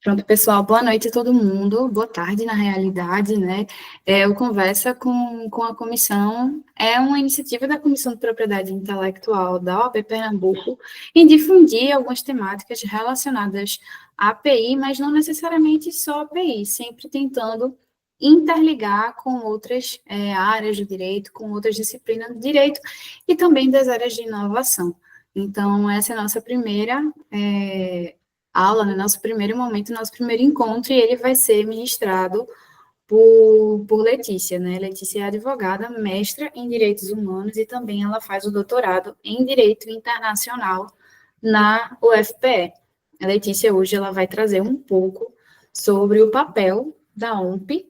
Pronto, pessoal, boa noite a todo mundo, boa tarde na realidade, né? O Conversa com a Comissão é uma iniciativa da Comissão de Propriedade Intelectual da OAB Pernambuco em difundir algumas temáticas relacionadas à API, mas não necessariamente só a API, sempre tentando interligar com outras áreas do direito, com outras disciplinas do direito e também das áreas de inovação. Então, essa é a nossa primeira aula, no nosso primeiro momento, nosso primeiro encontro, e ele vai ser ministrado por Letícia, né? Letícia é advogada, mestra em Direitos Humanos e também ela faz o doutorado em Direito Internacional na UFPE. A Letícia hoje ela vai trazer um pouco sobre o papel da OMP,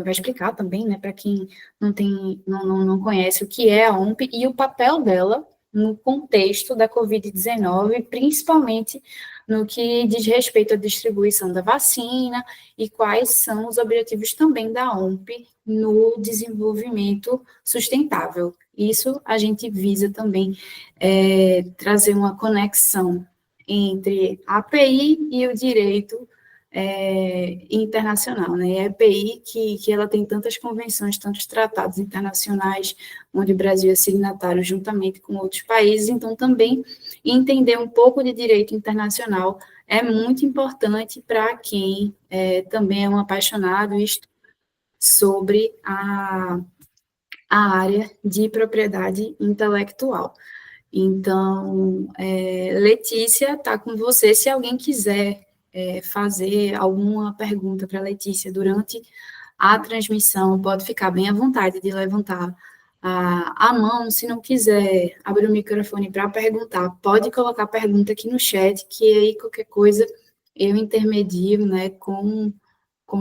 vai explicar também, né, para quem não conhece o que é a OMP e o papel dela no contexto da Covid-19, principalmente no que diz respeito à distribuição da vacina e quais são os objetivos também da OMP no desenvolvimento sustentável. Isso a gente visa também trazer uma conexão entre a API e o direito internacional, né? A EPI, que ela tem tantas convenções, tantos tratados internacionais, onde o Brasil é signatário juntamente com outros países, então também entender um pouco de direito internacional é muito importante para quem também é um apaixonado e estuda sobre a área de propriedade intelectual. Então, Letícia, está com você. Se alguém quiser fazer alguma pergunta para a Letícia durante a transmissão, pode ficar bem à vontade de levantar a mão. Se não quiser abrir o microfone para perguntar, pode colocar a pergunta aqui no chat, que aí qualquer coisa eu intermedio, né, com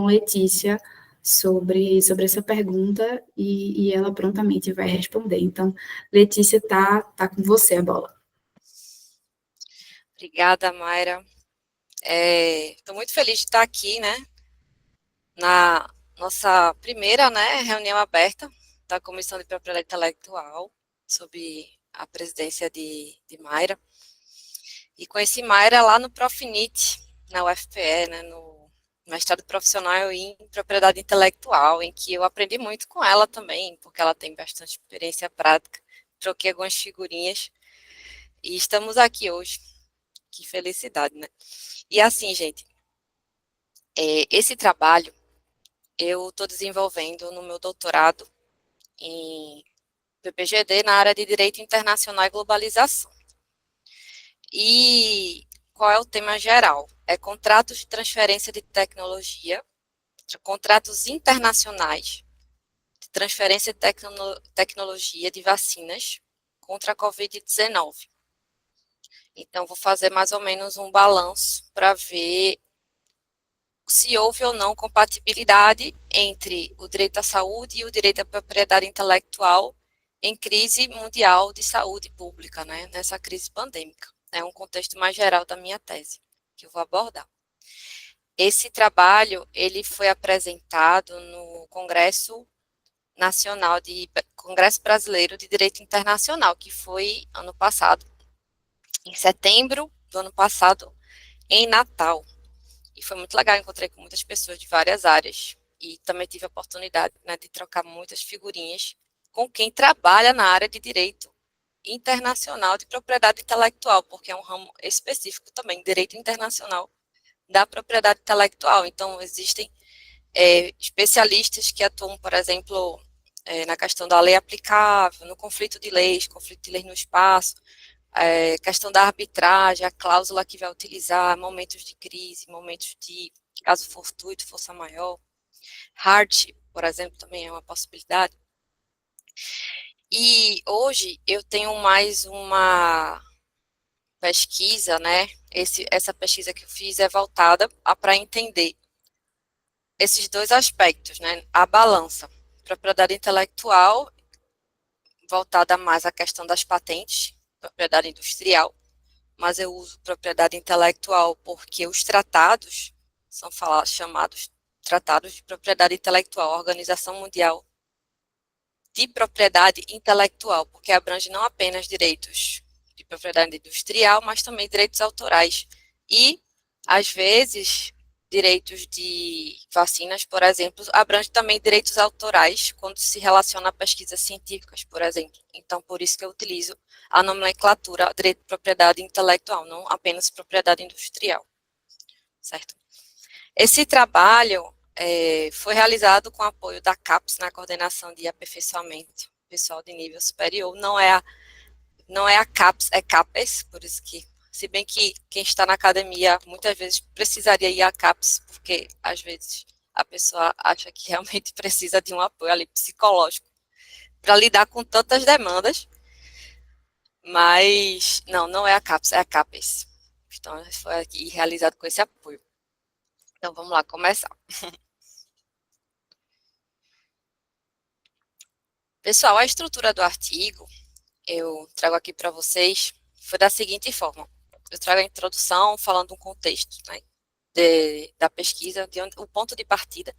Letícia sobre essa pergunta e ela prontamente vai responder. Então, Letícia, tá com você a bola. Obrigada, Mayra. Estou muito feliz de estar aqui, né, na nossa primeira, né, reunião aberta da Comissão de Propriedade Intelectual, sob a presidência de Mayra. E conheci Mayra lá no Profinit, na UFPE, né, no mestrado profissional em propriedade intelectual, em que eu aprendi muito com ela também, porque ela tem bastante experiência prática. Troquei algumas figurinhas e estamos aqui hoje. Que felicidade, né? E assim, gente, esse trabalho eu estou desenvolvendo no meu doutorado em PPGD na área de Direito Internacional e Globalização. E qual é o tema geral? É contratos de transferência de tecnologia, contratos internacionais de transferência de tecnologia de vacinas contra a Covid-19. Então, vou fazer mais ou menos um balanço para ver se houve ou não compatibilidade entre o direito à saúde e o direito à propriedade intelectual em crise mundial de saúde pública, né, nessa crise pandêmica. É um contexto mais geral da minha tese, que eu vou abordar. Esse trabalho, ele foi apresentado no Congresso Congresso Brasileiro de Direito Internacional, que foi ano passado, em setembro do ano passado, em Natal. E foi muito legal, encontrei com muitas pessoas de várias áreas. E também tive a oportunidade, né, de trocar muitas figurinhas com quem trabalha na área de direito internacional de propriedade intelectual, porque é um ramo específico também, direito internacional da propriedade intelectual. Então, existem especialistas que atuam, por exemplo, na questão da lei aplicável, no conflito de leis no espaço, questão da arbitragem, a cláusula que vai utilizar, momentos de crise, momentos de caso fortuito, força maior. Hardship, por exemplo, também é uma possibilidade. E hoje eu tenho mais uma pesquisa, né? Essa pesquisa que eu fiz é voltada para entender esses dois aspectos, né? A balança, propriedade intelectual, voltada mais à questão das patentes, propriedade industrial, mas eu uso propriedade intelectual porque os tratados são chamados Tratados de Propriedade Intelectual, a Organização Mundial de Propriedade Intelectual, porque abrange não apenas direitos de propriedade industrial, mas também direitos autorais e Às vezes, direitos de vacinas, por exemplo, abrange também direitos autorais quando se relaciona a pesquisas científicas, por exemplo. Então, por isso que eu utilizo a nomenclatura direito de propriedade intelectual, não apenas propriedade industrial, certo? Esse trabalho foi realizado com apoio da CAPES na coordenação de aperfeiçoamento pessoal de nível superior. Não é a CAPES, é CAPES, por isso que, se bem que quem está na academia muitas vezes precisaria ir à CAPES, porque às vezes a pessoa acha que realmente precisa de um apoio ali psicológico para lidar com tantas demandas, mas não é a CAPES, é a CAPES. Então, foi aqui realizado com esse apoio. Então, vamos lá começar. Pessoal, a estrutura do artigo, eu trago aqui para vocês, foi da seguinte forma. Eu trago a introdução falando um contexto, né, da pesquisa, o ponto de partida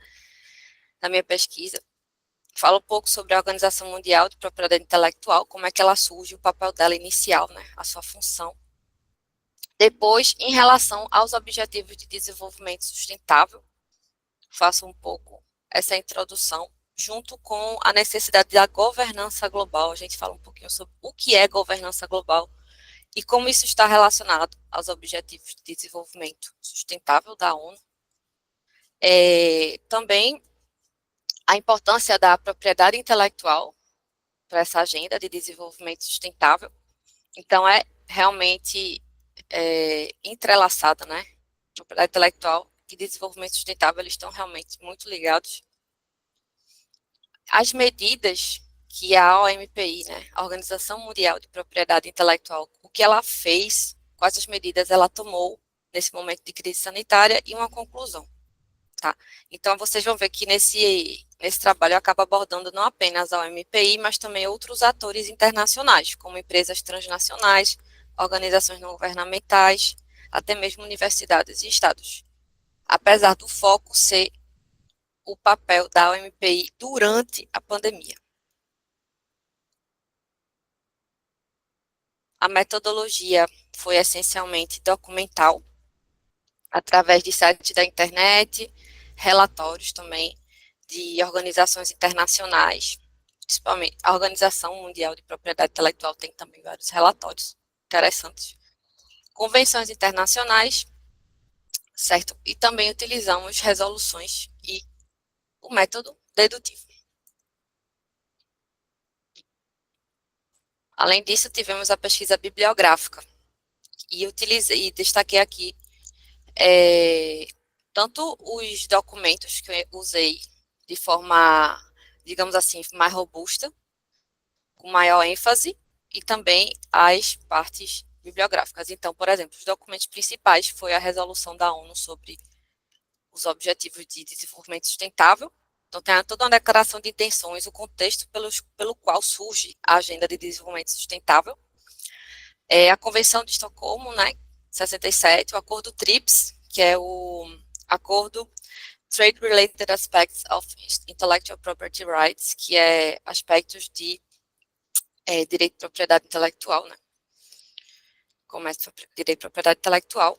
da minha pesquisa. Falo um pouco sobre a Organização Mundial de Propriedade Intelectual, como é que ela surge, o papel dela inicial, né, a sua função. Depois, em relação aos Objetivos de Desenvolvimento Sustentável, faço um pouco essa introdução, junto com a necessidade da governança global. A gente fala um pouquinho sobre o que é governança global e como isso está relacionado aos Objetivos de Desenvolvimento Sustentável da ONU. Também a importância da propriedade intelectual para essa agenda de desenvolvimento sustentável. Então, é realmente entrelaçada, né? Propriedade intelectual e desenvolvimento sustentável, eles estão realmente muito ligados. As medidas que a OMPI, né, a Organização Mundial de Propriedade Intelectual, o que ela fez, quais as medidas ela tomou nesse momento de crise sanitária e uma conclusão. Tá? Então, vocês vão ver que nesse trabalho eu acabo abordando não apenas a OMPI, mas também outros atores internacionais, como empresas transnacionais, organizações não governamentais, até mesmo universidades e estados. Apesar do foco ser o papel da OMPI durante a pandemia. A metodologia foi essencialmente documental, através de sites da internet, relatórios também de organizações internacionais, principalmente a Organização Mundial de Propriedade Intelectual tem também vários relatórios interessantes. Convenções internacionais, certo? E também utilizamos resoluções e o método dedutivo. Além disso, tivemos a pesquisa bibliográfica e destaquei aqui tanto os documentos que eu usei de forma, digamos assim, mais robusta, com maior ênfase, e também as partes bibliográficas. Então, por exemplo, os documentos principais foi a resolução da ONU sobre os Objetivos de Desenvolvimento Sustentável. Então, tem toda uma declaração de intenções, o contexto pelo qual surge a Agenda de Desenvolvimento Sustentável. A Convenção de Estocolmo, né, 67, o Acordo TRIPS, que é o Acordo Trade-Related Aspects of Intellectual Property Rights, que é aspectos de direito de propriedade intelectual, né, comércio, direito de propriedade intelectual.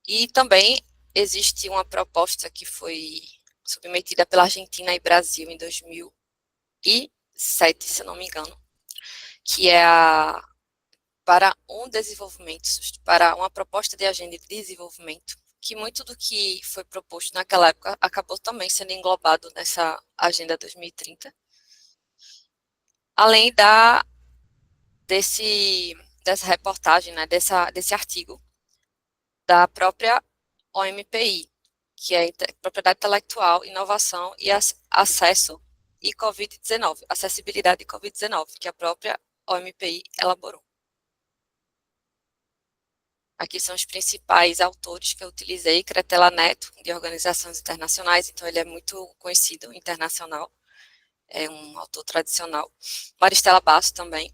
E também existe uma proposta que foi submetida pela Argentina e Brasil em 2007, se não me engano, que é para para uma proposta de agenda de desenvolvimento, que muito do que foi proposto naquela época acabou também sendo englobado nessa Agenda 2030, além dessa reportagem, né, desse artigo da própria OMPI, que é Propriedade Intelectual, Inovação e Acesso e Covid-19, Acessibilidade e Covid-19, que a própria OMPI elaborou. Aqui são os principais autores que eu utilizei, Cretella Neto, de organizações internacionais, então ele é muito conhecido internacional, é um autor tradicional. Maristela Basso também.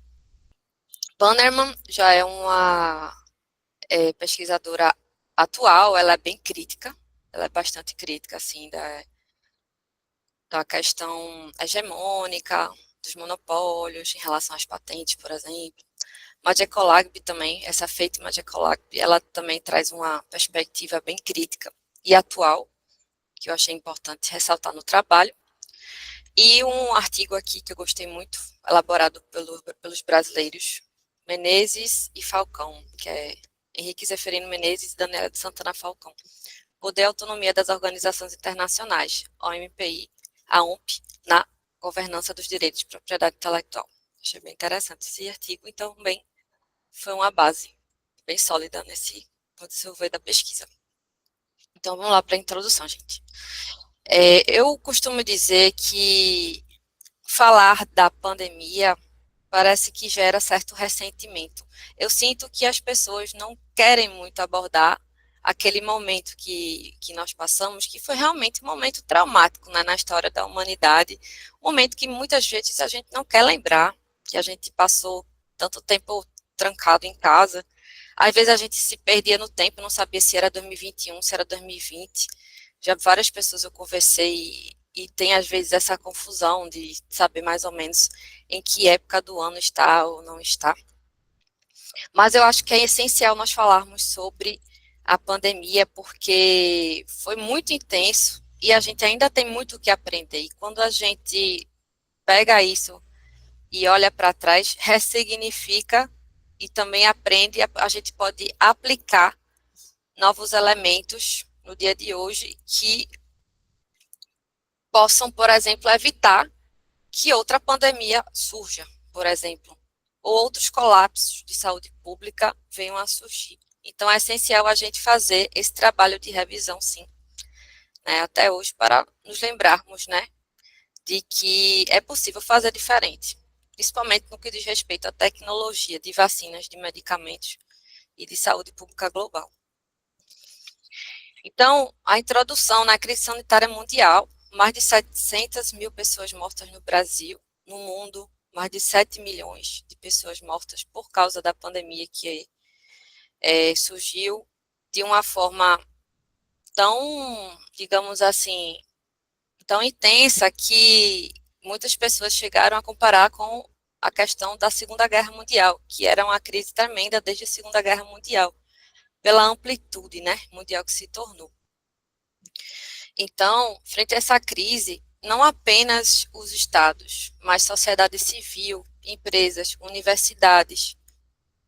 Bannerman já é uma pesquisadora atual, ela é bem crítica, ela é bastante crítica, assim, da questão hegemônica, dos monopólios em relação às patentes, por exemplo. Ecolab também, essa Fate Ecolab, ela também traz uma perspectiva bem crítica e atual, que eu achei importante ressaltar no trabalho. E um artigo aqui que eu gostei muito, elaborado pelos brasileiros Menezes e Falcão, que é Henrique Zeferino Menezes e Daniela de Santana Falcão. Poder e autonomia das organizações internacionais, OMPI, a OMP, na governança dos direitos de propriedade intelectual. Achei bem interessante esse artigo, então, bem, foi uma base bem sólida nesse desenvolver da pesquisa. Então, vamos lá para a introdução, gente. Eu costumo dizer que falar da pandemia parece que gera certo ressentimento. Eu sinto que as pessoas não querem muito abordar aquele momento que nós passamos, que foi realmente um momento traumático, né, na história da humanidade, um momento que muitas vezes a gente não quer lembrar, que a gente passou tanto tempo trancado em casa. Às vezes a gente se perdia no tempo, não sabia se era 2021, se era 2020. Já várias pessoas eu conversei e tem às vezes essa confusão de saber mais ou menos em que época do ano está ou não está. Mas eu acho que é essencial nós falarmos sobre a pandemia, porque foi muito intenso e a gente ainda tem muito o que aprender. E quando a gente pega isso e olha para trás, ressignifica e também aprende, a gente pode aplicar novos elementos no dia de hoje que possam, por exemplo, evitar que outra pandemia surja, por exemplo, ou outros colapsos de saúde pública venham a surgir. Então, é essencial a gente fazer esse trabalho de revisão, sim, né, até hoje, para nos lembrarmos, né, de que é possível fazer diferente, principalmente no que diz respeito à tecnologia de vacinas, de medicamentos e de saúde pública global. Então, a introdução na crise sanitária mundial, mais de 700 mil pessoas mortas no Brasil, no mundo, mais de 7 milhões de pessoas mortas por causa da pandemia que surgiu de uma forma tão, digamos assim, tão intensa que muitas pessoas chegaram a comparar com a questão da Segunda Guerra Mundial, que era uma crise tremenda desde a Segunda Guerra Mundial, pela amplitude, né, mundial que se tornou. Então, frente a essa crise, não apenas os estados, mas sociedade civil, empresas, universidades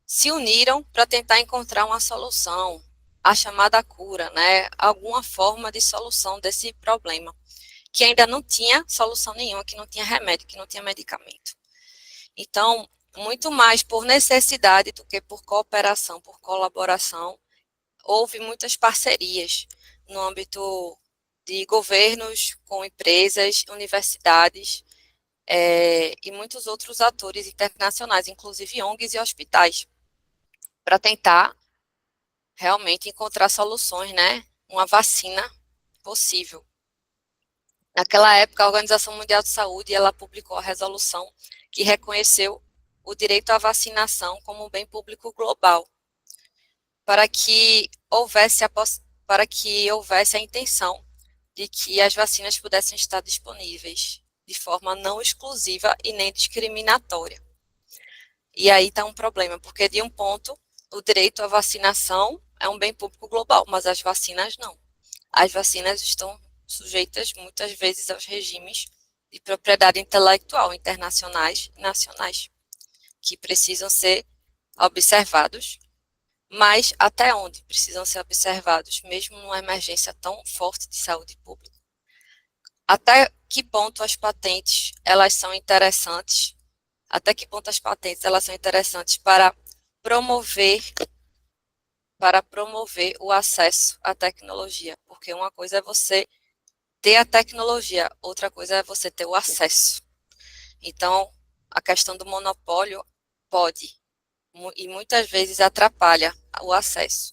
se uniram para tentar encontrar uma solução, a chamada cura, né? Alguma forma de solução desse problema, que ainda não tinha solução nenhuma, que não tinha remédio, que não tinha medicamento. Então, muito mais por necessidade do que por cooperação, por colaboração, houve muitas parcerias no âmbito de governos com empresas, universidades e muitos outros atores internacionais, inclusive ONGs e hospitais, para tentar realmente encontrar soluções, né? Uma vacina possível. Naquela época, a Organização Mundial de Saúde ela publicou a resolução que reconheceu o direito à vacinação como um bem público global, para que houvesse a intenção de que as vacinas pudessem estar disponíveis de forma não exclusiva e nem discriminatória. E aí está um problema, porque de um ponto, o direito à vacinação é um bem público global, mas as vacinas não. As vacinas estão sujeitas muitas vezes aos regimes de propriedade intelectual internacionais e nacionais, que precisam ser observados, mas até onde precisam ser observados, mesmo numa emergência tão forte de saúde pública. Até que ponto as patentes elas são interessantes? Até que ponto as patentes elas são interessantes promover para promover o acesso à tecnologia? Porque uma coisa é você ter a tecnologia, outra coisa é você ter o acesso. Então, a questão do monopólio pode e muitas vezes atrapalha o acesso.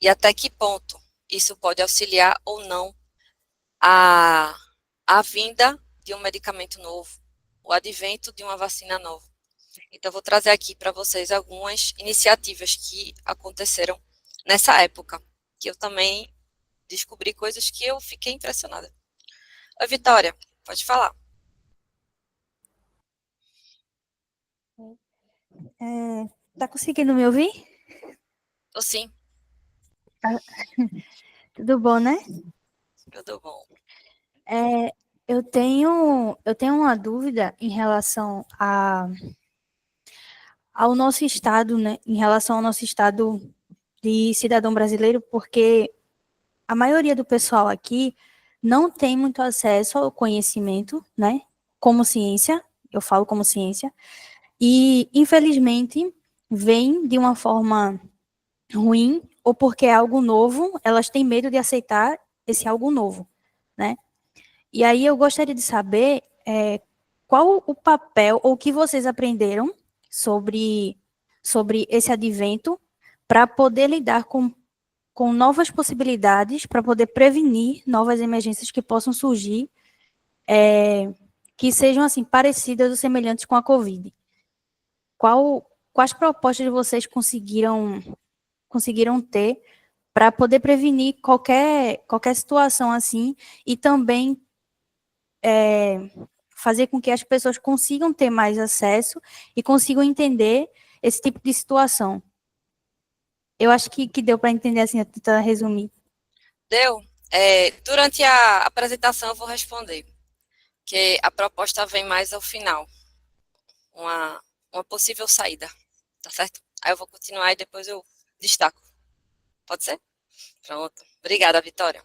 E até que ponto isso pode auxiliar ou não a vinda de um medicamento novo, o advento de uma vacina nova. Então, vou trazer aqui para vocês algumas iniciativas que aconteceram nessa época, que eu também descobri coisas que eu fiquei impressionada. Oi, Vitória, pode falar. Tá conseguindo me ouvir? Tô sim, Tudo bom, né? tudo bom. Eu tenho uma dúvida em relação ao nosso estado, né? Em relação ao nosso estado de cidadão brasileiro, porque a maioria do pessoal aqui não tem muito acesso ao conhecimento, né? Como ciência, eu falo como ciência, e infelizmente vem de uma forma ruim, ou porque é algo novo, elas têm medo de aceitar esse algo novo, né? E aí eu gostaria de saber qual o papel, ou o que vocês aprenderam sobre esse advento para poder lidar com novas possibilidades, para poder prevenir novas emergências que possam surgir, que sejam assim parecidas ou semelhantes com a Covid. Quais propostas vocês conseguiram ter para poder prevenir qualquer situação assim e também fazer com que as pessoas consigam ter mais acesso e consigam entender esse tipo de situação? Eu acho que deu para entender assim, tentar resumir. Deu? Durante a apresentação eu vou responder, que a proposta vem mais ao final, uma possível saída, tá certo? Aí eu vou continuar e depois eu destaco. Pode ser? Pronto. Obrigada, Vitória.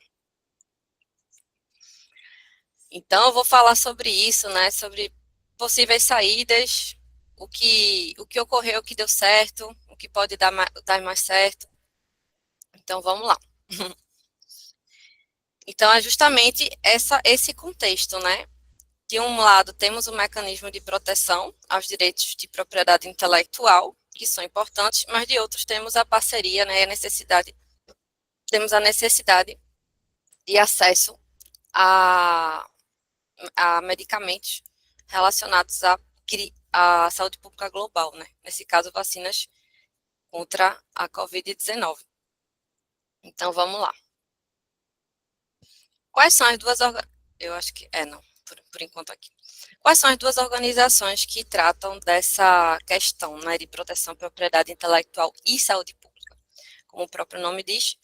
Então, eu vou falar sobre isso, né? Sobre possíveis saídas, o que ocorreu, o que deu certo, o que pode dar mais certo. Então, vamos lá. Então, é justamente esse contexto, né? De um lado, temos o mecanismo de proteção aos direitos de propriedade intelectual, que são importantes, mas de outros temos a parceria, né? Temos a necessidade de acesso a medicamentos relacionados à saúde pública global, né? Nesse caso, vacinas contra a Covid-19. Então, vamos lá. Quais são as duas eu acho que não, por enquanto aqui. Quais são as duas organizações que tratam dessa questão, né, de proteção à propriedade intelectual e saúde pública? Como o próprio nome diz,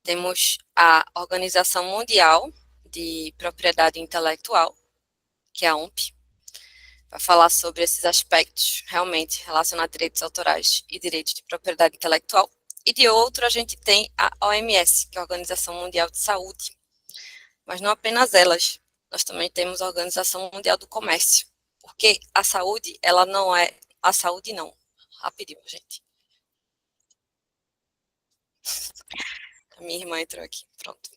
temos a Organização Mundial de Propriedade Intelectual, que é a OMP, vai falar sobre esses aspectos realmente relacionados a direitos autorais e direitos de propriedade intelectual. E de outro, a gente tem a OMS, que é a Organização Mundial de Saúde. Mas não apenas elas, nós também temos a Organização Mundial do Comércio, porque a saúde, ela não é a saúde, não. Rapidinho, gente. A minha irmã entrou aqui, pronto.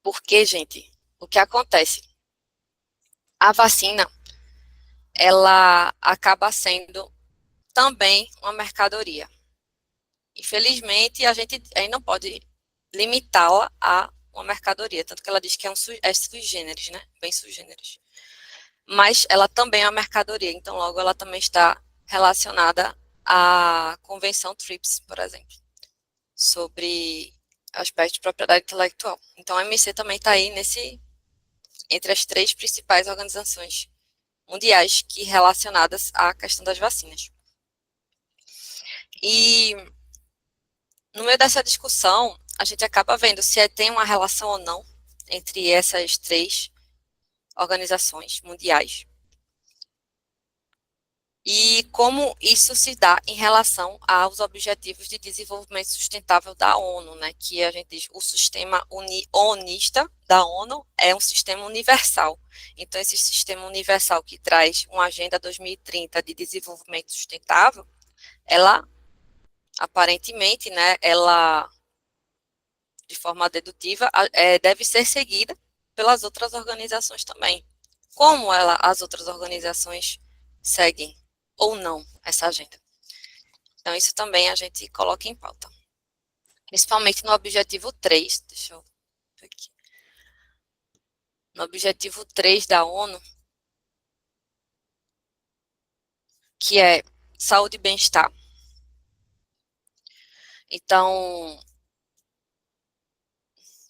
Porque, gente, o que acontece? A vacina, ela acaba sendo também uma mercadoria. Infelizmente, a gente aí não pode limitá-la a uma mercadoria, tanto que ela diz que é sui generis, né? Bem sui generis. Mas ela também é uma mercadoria, então logo ela também está relacionada à Convenção TRIPS, por exemplo, sobre aspectos de propriedade intelectual. Então a OMC também está aí entre as três principais organizações mundiais que relacionadas à questão das vacinas. E no meio dessa discussão, a gente acaba vendo se tem uma relação ou não entre essas três organizações mundiais. E como isso se dá em relação aos Objetivos de Desenvolvimento Sustentável da ONU, né? Que a gente diz, o sistema onista da ONU é um sistema universal. Então, esse sistema universal que traz uma Agenda 2030 de desenvolvimento sustentável, ela, aparentemente, né, ela, de forma dedutiva, deve ser seguida pelas outras organizações também. Como as outras organizações seguem ou não essa agenda? Então, isso também a gente coloca em pauta. Principalmente no objetivo 3, deixa eu ver aqui. No objetivo 3 da ONU, que é saúde e bem-estar. Então,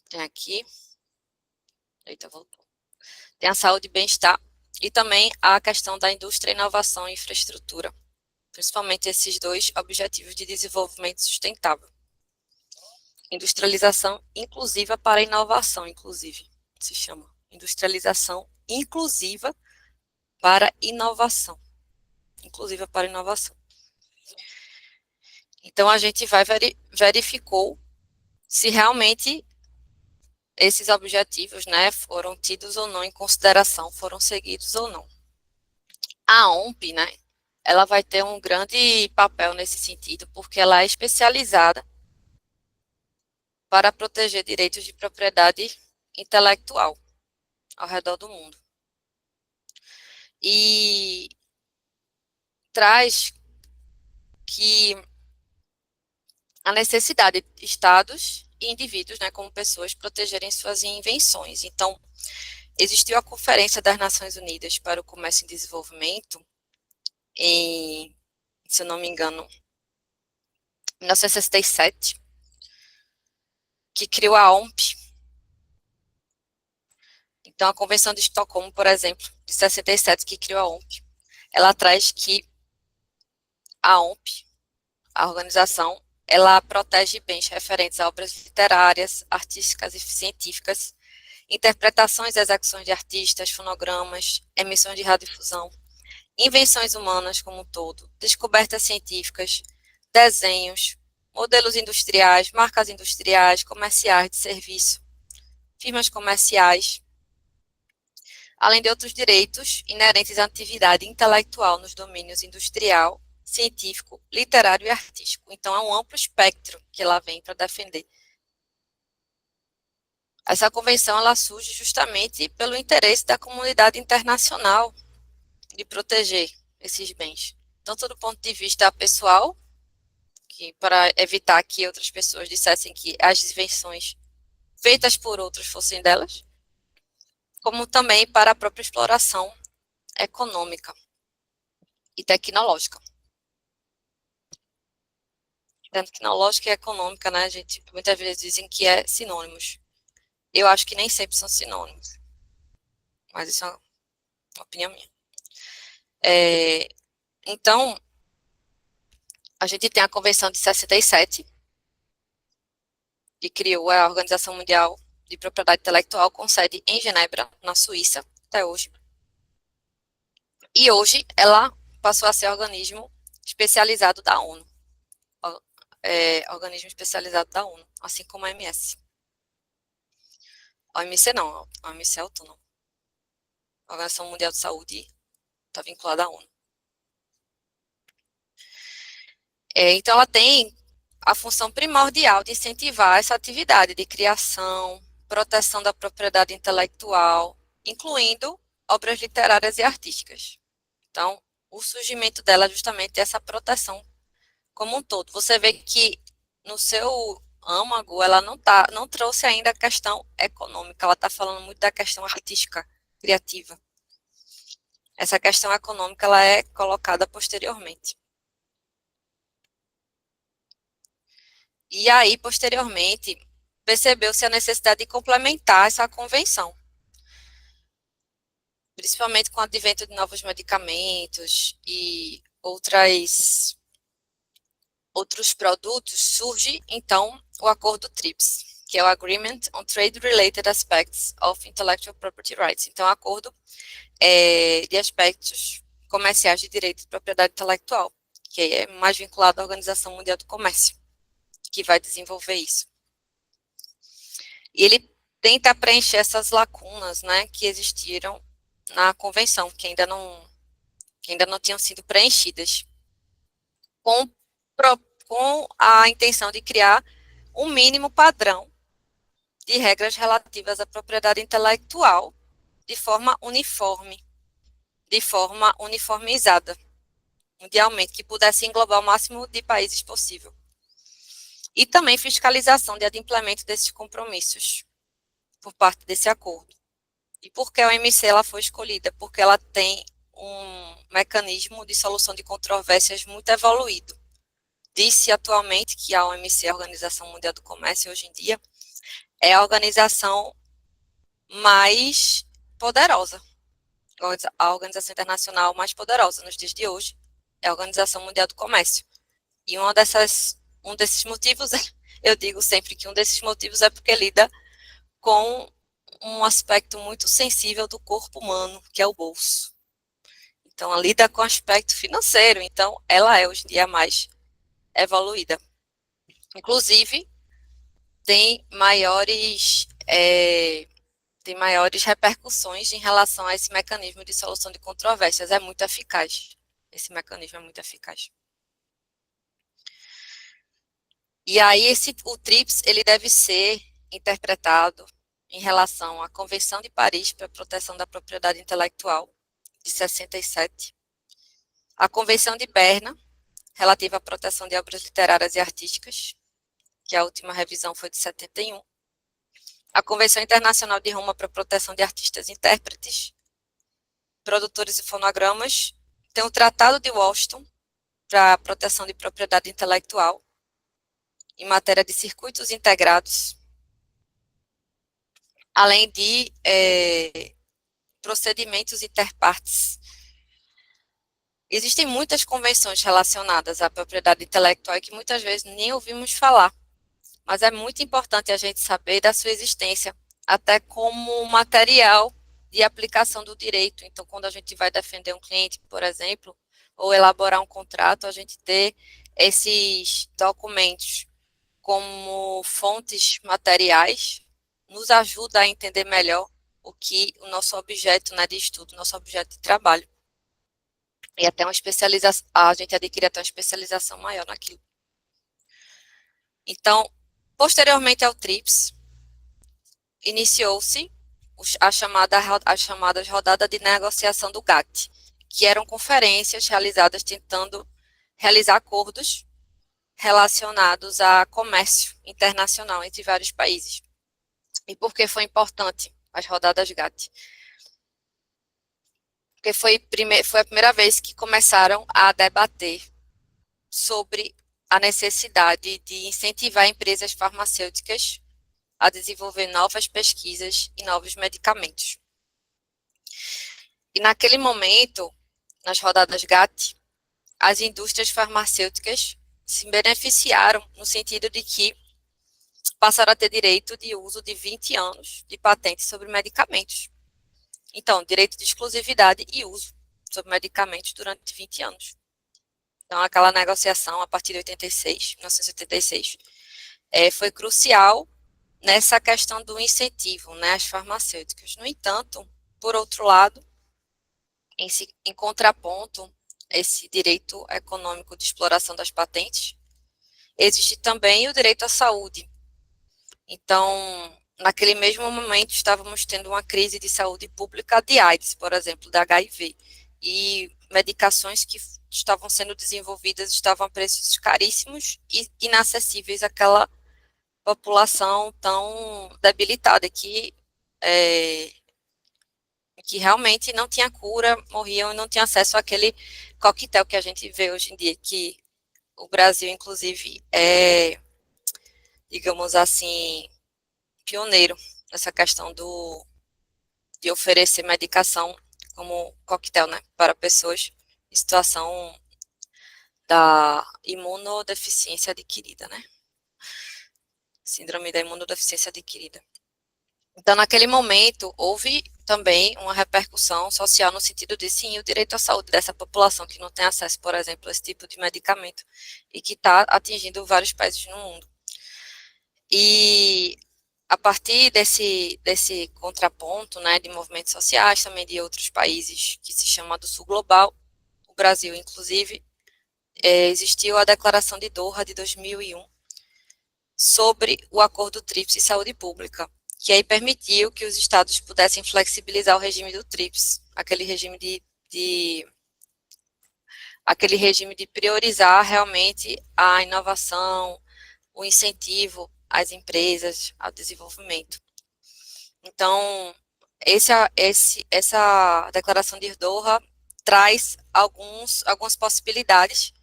tem aqui. Eita, voltou. Tem a saúde e bem-estar. e também a questão da indústria, inovação e infraestrutura, principalmente esses dois objetivos de desenvolvimento sustentável. Industrialização inclusiva para inovação, inclusive, se chama. Industrialização inclusiva para inovação. Inclusiva para inovação. Então, a gente verificou se realmente esses objetivos, né, foram tidos ou não em consideração, foram seguidos ou não. A OMP, né, ela vai ter um grande papel nesse sentido, porque ela é especializada para proteger direitos de propriedade intelectual ao redor do mundo. E traz que a necessidade de estados e indivíduos, né, como pessoas, protegerem suas invenções. Então, existiu a Conferência das Nações Unidas para o Comércio e Desenvolvimento, em, se eu não me engano, 1967, que criou a OMP. Então, a Convenção de Estocolmo, por exemplo, de 67, que criou a OMP, ela traz que a OMP, a organização, ela protege bens referentes a obras literárias, artísticas e científicas, interpretações e execuções de artistas, fonogramas, emissões de radiodifusão, invenções humanas como um todo, descobertas científicas, desenhos, modelos industriais, marcas industriais, comerciais de serviço, firmas comerciais, além de outros direitos inerentes à atividade intelectual nos domínios industrial, científico, literário e artístico. Então, é um amplo espectro que ela vem para defender. Essa convenção ela surge justamente pelo interesse da comunidade internacional de proteger esses bens, tanto do ponto de vista pessoal, que para evitar que outras pessoas dissessem que as invenções feitas por outros fossem delas, como também para a própria exploração econômica e tecnológica. Tecnológica e econômica, né, gente, muitas vezes dizem que é sinônimos. Eu acho que nem sempre são sinônimos, mas isso é uma opinião minha. Então, a gente tem a Convenção de 67, que criou a Organização Mundial de Propriedade Intelectual, com sede em Genebra, na Suíça, até hoje. E hoje ela passou a ser organismo especializado da ONU. Organismo especializado da ONU, assim como a OMS. A OMC não, a OMC é autônoma. A Organização Mundial de Saúde está vinculada à ONU. Então, ela tem a função primordial de incentivar essa atividade de criação, proteção da propriedade intelectual, incluindo obras literárias e artísticas. Então, o surgimento dela é justamente essa proteção como um todo. Você vê que no seu âmago ela não trouxe ainda a questão econômica, ela está falando muito da questão artística, criativa. Essa questão econômica ela é colocada posteriormente. E aí, posteriormente, percebeu-se a necessidade de complementar essa convenção, principalmente com o advento de novos medicamentos e outros produtos, surge, então, o Acordo TRIPS, que é o Agreement on Trade-Related Aspects of Intellectual Property Rights. Então, acordo de aspectos comerciais de direito de propriedade intelectual, que é mais vinculado à Organização Mundial do Comércio, que vai desenvolver isso. E ele tenta preencher essas lacunas, né, que existiram na convenção, que ainda não tinham sido preenchidas, com a intenção de criar um mínimo padrão de regras relativas à propriedade intelectual de forma uniforme, de forma uniformizada, mundialmente, que pudesse englobar o máximo de países possível. E também fiscalização de adimplemento desses compromissos por parte desse acordo. E por que a OMC ela foi escolhida? Porque ela tem um mecanismo de solução de controvérsias muito evoluído. Diz-se atualmente que a OMC, a Organização Mundial do Comércio, hoje em dia, é a organização mais poderosa A organização internacional mais poderosa nos dias de hoje é a Organização Mundial do Comércio. E um desses motivos, eu digo sempre que um desses motivos é porque lida com um aspecto muito sensível do corpo humano, que é o bolso. Então, ela lida com o aspecto financeiro, então ela é hoje em dia mais evoluída. Inclusive, tem maiores repercussões em relação a esse mecanismo de solução de controvérsias. É muito eficaz. Esse mecanismo é muito eficaz. E aí, o TRIPS, ele deve ser interpretado em relação à Convenção de Paris para a Proteção da Propriedade Intelectual, de 67, a Convenção de Berna, relativa à proteção de obras literárias e artísticas, que a última revisão foi de 71, a Convenção Internacional de Roma para a Proteção de Artistas e Intérpretes, Produtores e Fonogramas, tem o Tratado de Washington para a proteção de propriedade intelectual, em matéria de circuitos integrados, além de procedimentos interpartes. Existem muitas convenções relacionadas à propriedade intelectual que muitas vezes nem ouvimos falar, mas é muito importante a gente saber da sua existência, até como material de aplicação do direito. Então, quando a gente vai defender um cliente, por exemplo, ou elaborar um contrato, a gente ter esses documentos como fontes materiais nos ajuda a entender melhor o que o nosso objeto, né, de estudo, nosso objeto de trabalho. E até uma especialização, a gente adquire até uma especialização maior naquilo. Então, posteriormente ao TRIPS, iniciou-se as chamadas rodadas de negociação do GATT, que eram conferências realizadas tentando realizar acordos relacionados a comércio internacional entre vários países. E por que foi importante as rodadas GATT? Porque foi a primeira vez que começaram a debater sobre a necessidade de incentivar empresas farmacêuticas a desenvolver novas pesquisas e novos medicamentos. E naquele momento, nas rodadas GATT, as indústrias farmacêuticas se beneficiaram no sentido de que passaram a ter direito de uso de 20 anos de patente sobre medicamentos. Então, direito de exclusividade e uso sobre medicamentos durante 20 anos. Então, aquela negociação a partir de 1986, foi crucial nessa questão do incentivo, né, às farmacêuticas. No entanto, por outro lado, em contraponto esse direito econômico de exploração das patentes, existe também o direito à saúde. Então, naquele mesmo momento, estávamos tendo uma crise de saúde pública de AIDS, por exemplo, da HIV, e medicações que estavam sendo desenvolvidas estavam a preços caríssimos e inacessíveis àquela população tão debilitada que realmente não tinha cura, morriam e não tinham acesso àquele coquetel que a gente vê hoje em dia, que o Brasil, inclusive, é, digamos assim, pioneiro nessa questão de oferecer medicação como coquetel, né, para pessoas em situação da imunodeficiência adquirida, né, síndrome da imunodeficiência adquirida. Então, naquele momento, houve também uma repercussão social no sentido de, sim, o direito à saúde dessa população que não tem acesso, por exemplo, a esse tipo de medicamento e que está atingindo vários países no mundo. E a partir desse contraponto, né, de movimentos sociais, também de outros países que se chama do Sul Global, o Brasil, inclusive, existiu a Declaração de Doha de 2001 sobre o Acordo TRIPS e Saúde Pública, que aí permitiu que os estados pudessem flexibilizar o regime do TRIPS, aquele regime de priorizar realmente a inovação, o incentivo às empresas, ao desenvolvimento. Então, essa declaração de Doha traz algumas possibilidades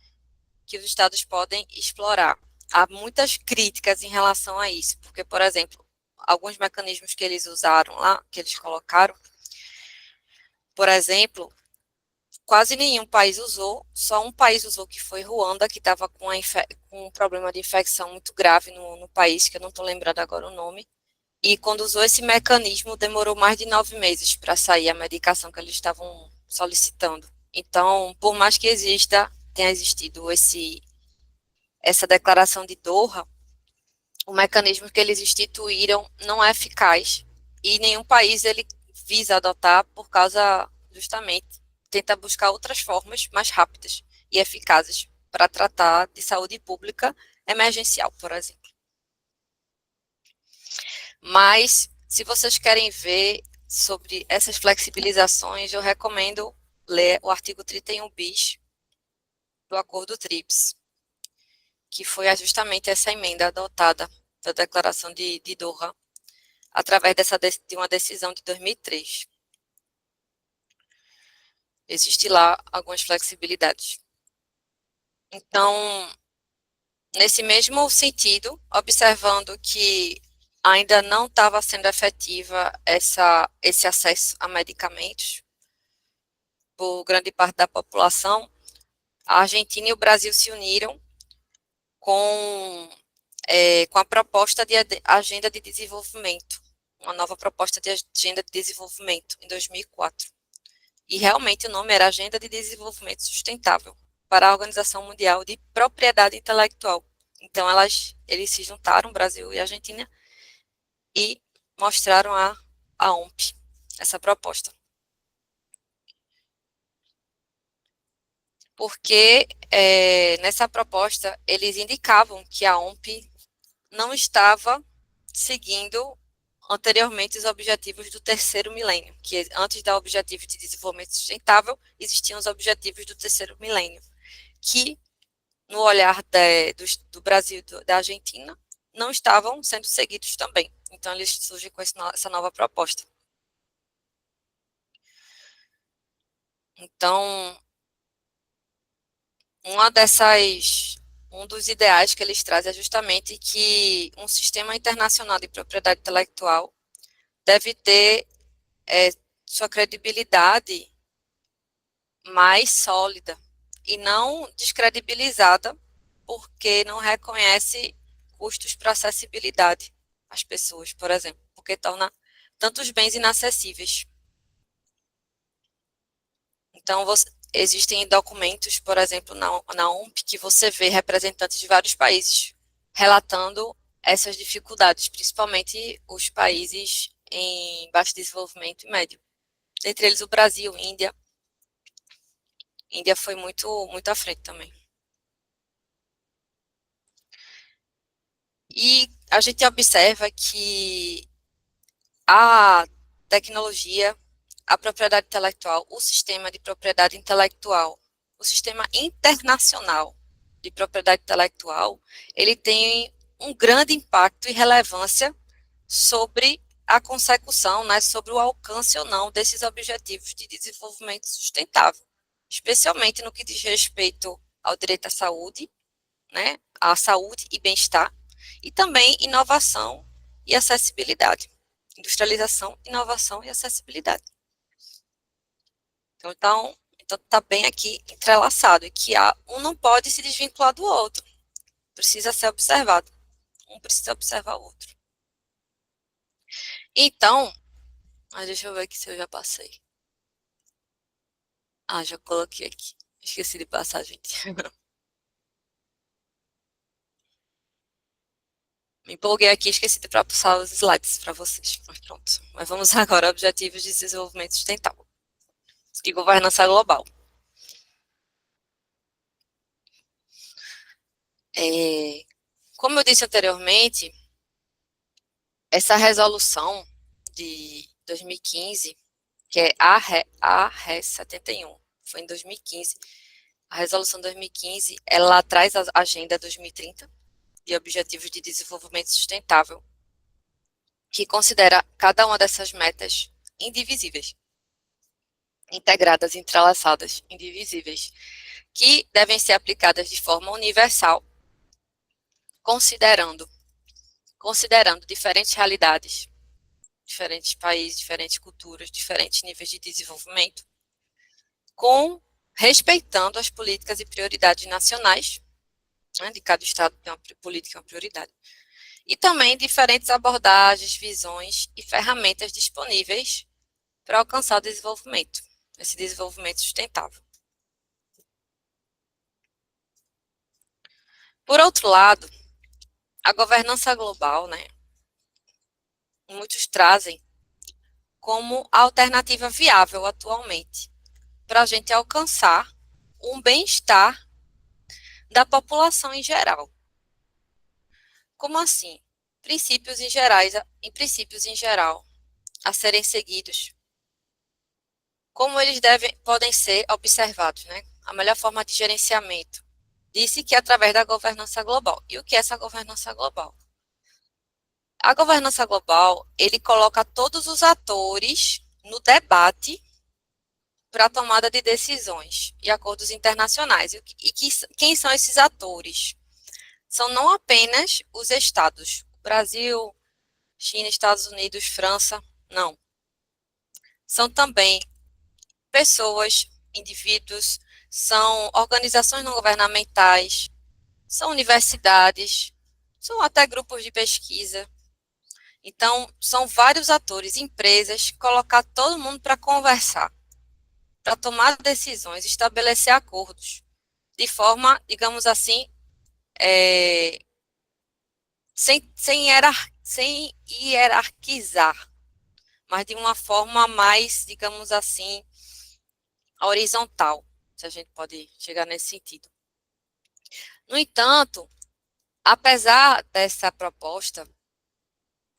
que os estados podem explorar. Há muitas críticas em relação a isso, porque, por exemplo, alguns mecanismos que eles usaram lá, que eles colocaram, Por exemplo, quase nenhum país usou, só um país usou, que foi Ruanda, que estava com um problema de infecção muito grave no país, que eu não estou lembrando agora o nome. E quando usou esse mecanismo, demorou mais de 9 meses para sair a medicação que eles estavam solicitando. Então, por mais que tenha existido essa declaração de Doha, o mecanismo que eles instituíram não é eficaz e nenhum país ele visa adotar por causa, justamente, tenta buscar outras formas mais rápidas e eficazes para tratar de saúde pública emergencial, por exemplo. Mas, se vocês querem ver sobre essas flexibilizações, eu recomendo ler o artigo 31 bis do Acordo TRIPS, que foi justamente essa emenda adotada da Declaração de Doha, através de uma decisão de 2003. Existe lá algumas flexibilidades. Então, nesse mesmo sentido, observando que ainda não estava sendo efetiva esse acesso a medicamentos por grande parte da população, a Argentina e o Brasil se uniram com a proposta de agenda de desenvolvimento, uma nova proposta de agenda de desenvolvimento em 2004. E realmente o nome era Agenda de Desenvolvimento Sustentável para a Organização Mundial de Propriedade Intelectual. Então eles se juntaram, Brasil e Argentina, e mostraram a OMP essa proposta. Porque nessa proposta eles indicavam que a OMP não estava seguindo anteriormente os objetivos do terceiro milênio, que antes do objetivo de desenvolvimento sustentável, existiam os objetivos do terceiro milênio, que no olhar do Brasil e da Argentina, não estavam sendo seguidos também. Então, eles surgem com essa nova proposta. Então, um dos ideais que eles trazem é justamente que um sistema internacional de propriedade intelectual deve ter sua credibilidade mais sólida e não descredibilizada porque não reconhece custos para acessibilidade às pessoas, por exemplo, porque torna tantos bens inacessíveis. Então, existem documentos, por exemplo, na OMP, que você vê representantes de vários países relatando essas dificuldades, principalmente os países em baixo desenvolvimento e médio. Entre eles o Brasil, Índia. Índia foi muito, muito à frente também. E a gente observa que a tecnologia, a propriedade intelectual, o sistema de propriedade intelectual, o sistema internacional de propriedade intelectual, ele tem um grande impacto e relevância sobre a consecução, né, sobre o alcance ou não desses objetivos de desenvolvimento sustentável, especialmente no que diz respeito ao direito à saúde, né, à saúde e bem-estar, e também inovação e acessibilidade. Industrialização, inovação e acessibilidade. Então está bem aqui entrelaçado, e que um não pode se desvincular do outro. Precisa ser observado. Um precisa observar o outro. Então, deixa eu ver aqui se eu já passei. Já coloquei aqui. Esqueci de passar, gente. Me empolguei aqui, esqueci de passar os slides para vocês. Mas pronto. Mas vamos agora a Objetivos de Desenvolvimento Sustentável de Governança Global. Como eu disse anteriormente, essa resolução de 2015, que é a RES 71, foi em 2015, a resolução 2015, ela traz a Agenda 2030 de Objetivos de Desenvolvimento Sustentável, que considera cada uma dessas metas indivisíveis, integradas, entrelaçadas, indivisíveis, que devem ser aplicadas de forma universal, considerando diferentes realidades, diferentes países, diferentes culturas, diferentes níveis de desenvolvimento, respeitando as políticas e prioridades nacionais, né, de cada estado tem uma política e uma prioridade, e também diferentes abordagens, visões e ferramentas disponíveis para alcançar o desenvolvimento, esse desenvolvimento sustentável. Por outro lado, a governança global, né, muitos trazem como alternativa viável atualmente para a gente alcançar um bem-estar da população em geral. Como assim? Princípios em geral a serem seguidos. Como eles podem ser observados, né? A melhor forma de gerenciamento. Disse que é através da governança global. E o que é essa governança global? A governança global, ele coloca todos os atores no debate para a tomada de decisões e acordos internacionais. Quem são esses atores? São não apenas os estados, Brasil, China, Estados Unidos, França, não. São também pessoas, indivíduos, são organizações não governamentais, são universidades, são até grupos de pesquisa. Então, são vários atores, empresas, colocar todo mundo para conversar, para tomar decisões, estabelecer acordos, de forma, digamos assim, sem hierarquizar, mas de uma forma mais, digamos assim, horizontal, se a gente pode chegar nesse sentido. No entanto, apesar dessa proposta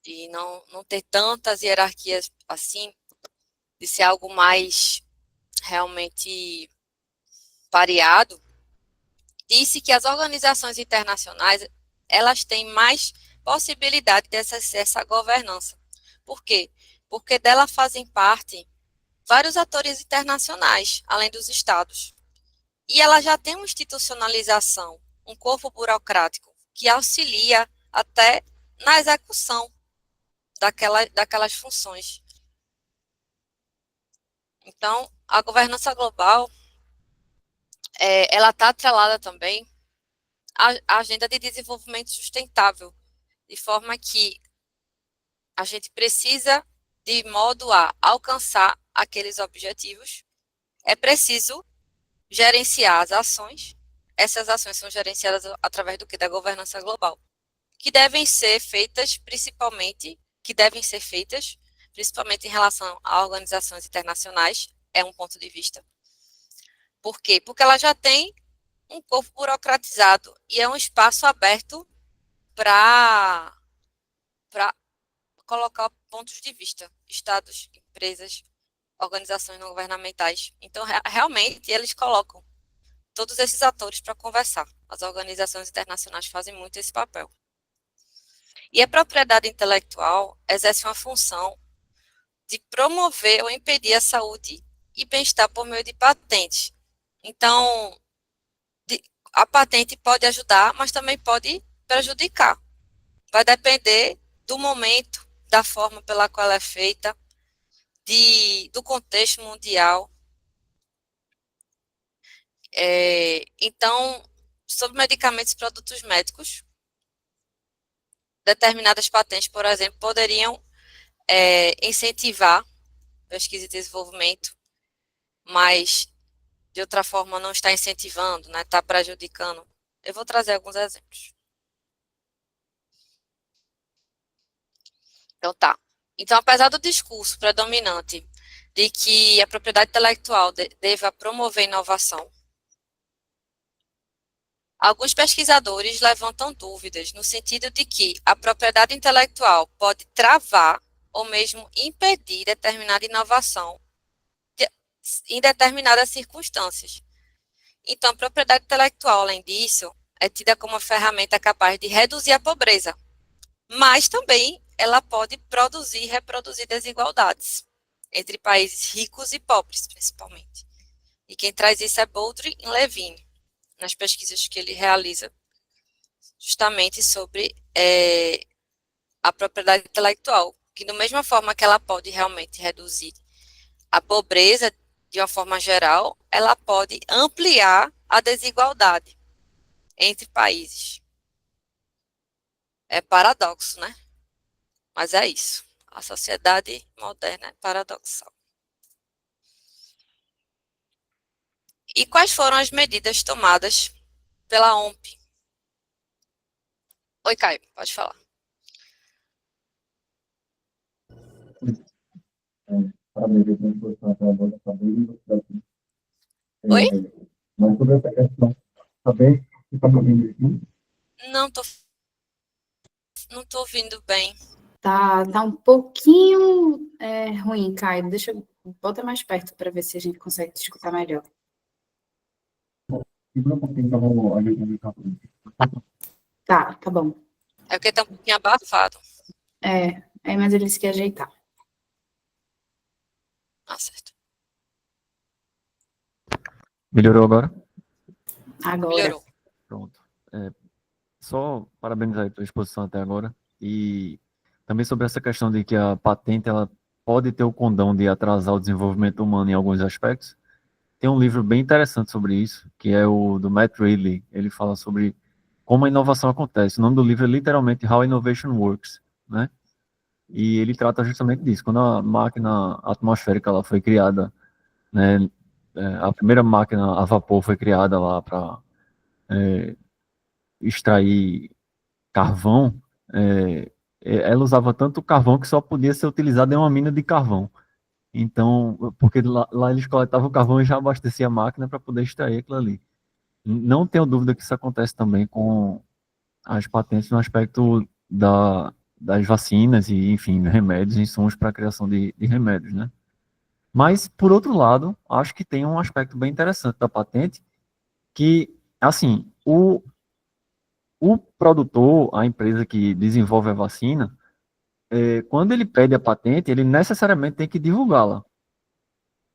de não ter tantas hierarquias assim, de ser algo mais realmente pareado, disse que as organizações internacionais, elas têm mais possibilidade de exercer essa governança. Por quê? Porque dela fazem parte vários atores internacionais, além dos estados. E ela já tem uma institucionalização, um corpo burocrático que auxilia até na execução daquelas funções. Então, a governança global, ela está atrelada também à agenda de desenvolvimento sustentável, de forma que a gente precisa, de modo a alcançar aqueles objetivos, é preciso gerenciar as ações. Essas ações são gerenciadas através do que? Da governança global, que devem ser feitas principalmente em relação a organizações internacionais, é um ponto de vista. Por quê? Porque ela já tem um corpo burocratizado e é um espaço aberto para colocar pontos de vista, estados, empresas, organizações não governamentais. Então, realmente, eles colocam todos esses atores para conversar. As organizações internacionais fazem muito esse papel. E a propriedade intelectual exerce uma função de promover ou impedir a saúde e bem-estar por meio de patentes. Então, a patente pode ajudar, mas também pode prejudicar. Vai depender do momento, da forma pela qual ela é feita, do contexto mundial. Então, sobre medicamentos e produtos médicos, determinadas patentes, por exemplo, poderiam incentivar pesquisa e desenvolvimento, mas de outra forma não está incentivando, né, está prejudicando. Eu vou trazer alguns exemplos. Então, tá. Então, apesar do discurso predominante de que a propriedade intelectual deva promover inovação, alguns pesquisadores levantam dúvidas no sentido de que a propriedade intelectual pode travar ou mesmo impedir determinada inovação em determinadas circunstâncias. Então, a propriedade intelectual, além disso, é tida como uma ferramenta capaz de reduzir a pobreza, mas também ela pode produzir e reproduzir desigualdades entre países ricos e pobres, principalmente. E quem traz isso é Boudry e Levine, nas pesquisas que ele realiza justamente sobre a propriedade intelectual, que da mesma forma que ela pode realmente reduzir a pobreza de uma forma geral, ela pode ampliar a desigualdade entre países. É paradoxo, né? Mas é isso. A sociedade moderna é paradoxal. E quais foram as medidas tomadas pela OMP? Oi, Caio, pode falar. Parabéns, eu tenho posição até agora, está bem ilustrativo. Oi? Mas sobre essa questão, está bem? Você está me ouvindo aqui? Não tô ouvindo bem. Tá um pouquinho ruim, Caio. Bota mais perto para ver se a gente consegue te escutar melhor. Segura um pouquinho que eu vou ajeitar o microfone. Tá bom. É porque tá um pouquinho abafado. Mas ele disse que ia ajeitar. Ah, certo. Melhorou agora? Agora. Melhorou. Pronto. Só parabenizar pela exposição até agora. E também sobre essa questão de que a patente ela pode ter o condão de atrasar o desenvolvimento humano em alguns aspectos. Tem um livro bem interessante sobre isso, que é o do Matt Ridley. Ele fala sobre como a inovação acontece. O nome do livro é literalmente How Innovation Works, né? E ele trata justamente disso. Quando a máquina atmosférica ela foi criada, né? A primeira máquina a vapor foi criada lá para extrair carvão. Ela usava tanto carvão que só podia ser utilizado em uma mina de carvão. Então, porque lá eles coletavam o carvão e já abastecia a máquina para poder extrair aquilo ali. Não tenho dúvida que isso acontece também com as patentes no aspecto das vacinas e, enfim, remédios, insumos para a criação de remédios, né? Mas, por outro lado, acho que tem um aspecto bem interessante da patente, que, assim, o produtor, a empresa que desenvolve a vacina, quando ele pede a patente, ele necessariamente tem que divulgá-la.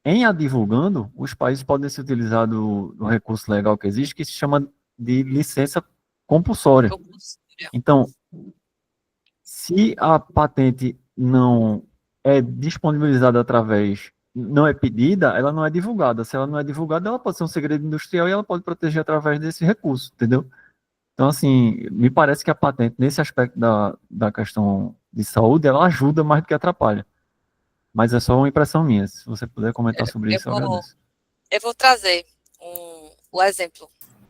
Em a divulgando, os países podem se utilizar do recurso legal que existe, que se chama de licença compulsória. Então, se a patente não é disponibilizada não é pedida, ela não é divulgada. Se ela não é divulgada, ela pode ser um segredo industrial e ela pode proteger através desse recurso, entendeu? Então, assim, me parece que a patente, nesse aspecto da questão de saúde, ela ajuda mais do que atrapalha. Mas é só uma impressão minha. Se você puder comentar sobre isso, eu agradeço. Eu vou trazer o exemplo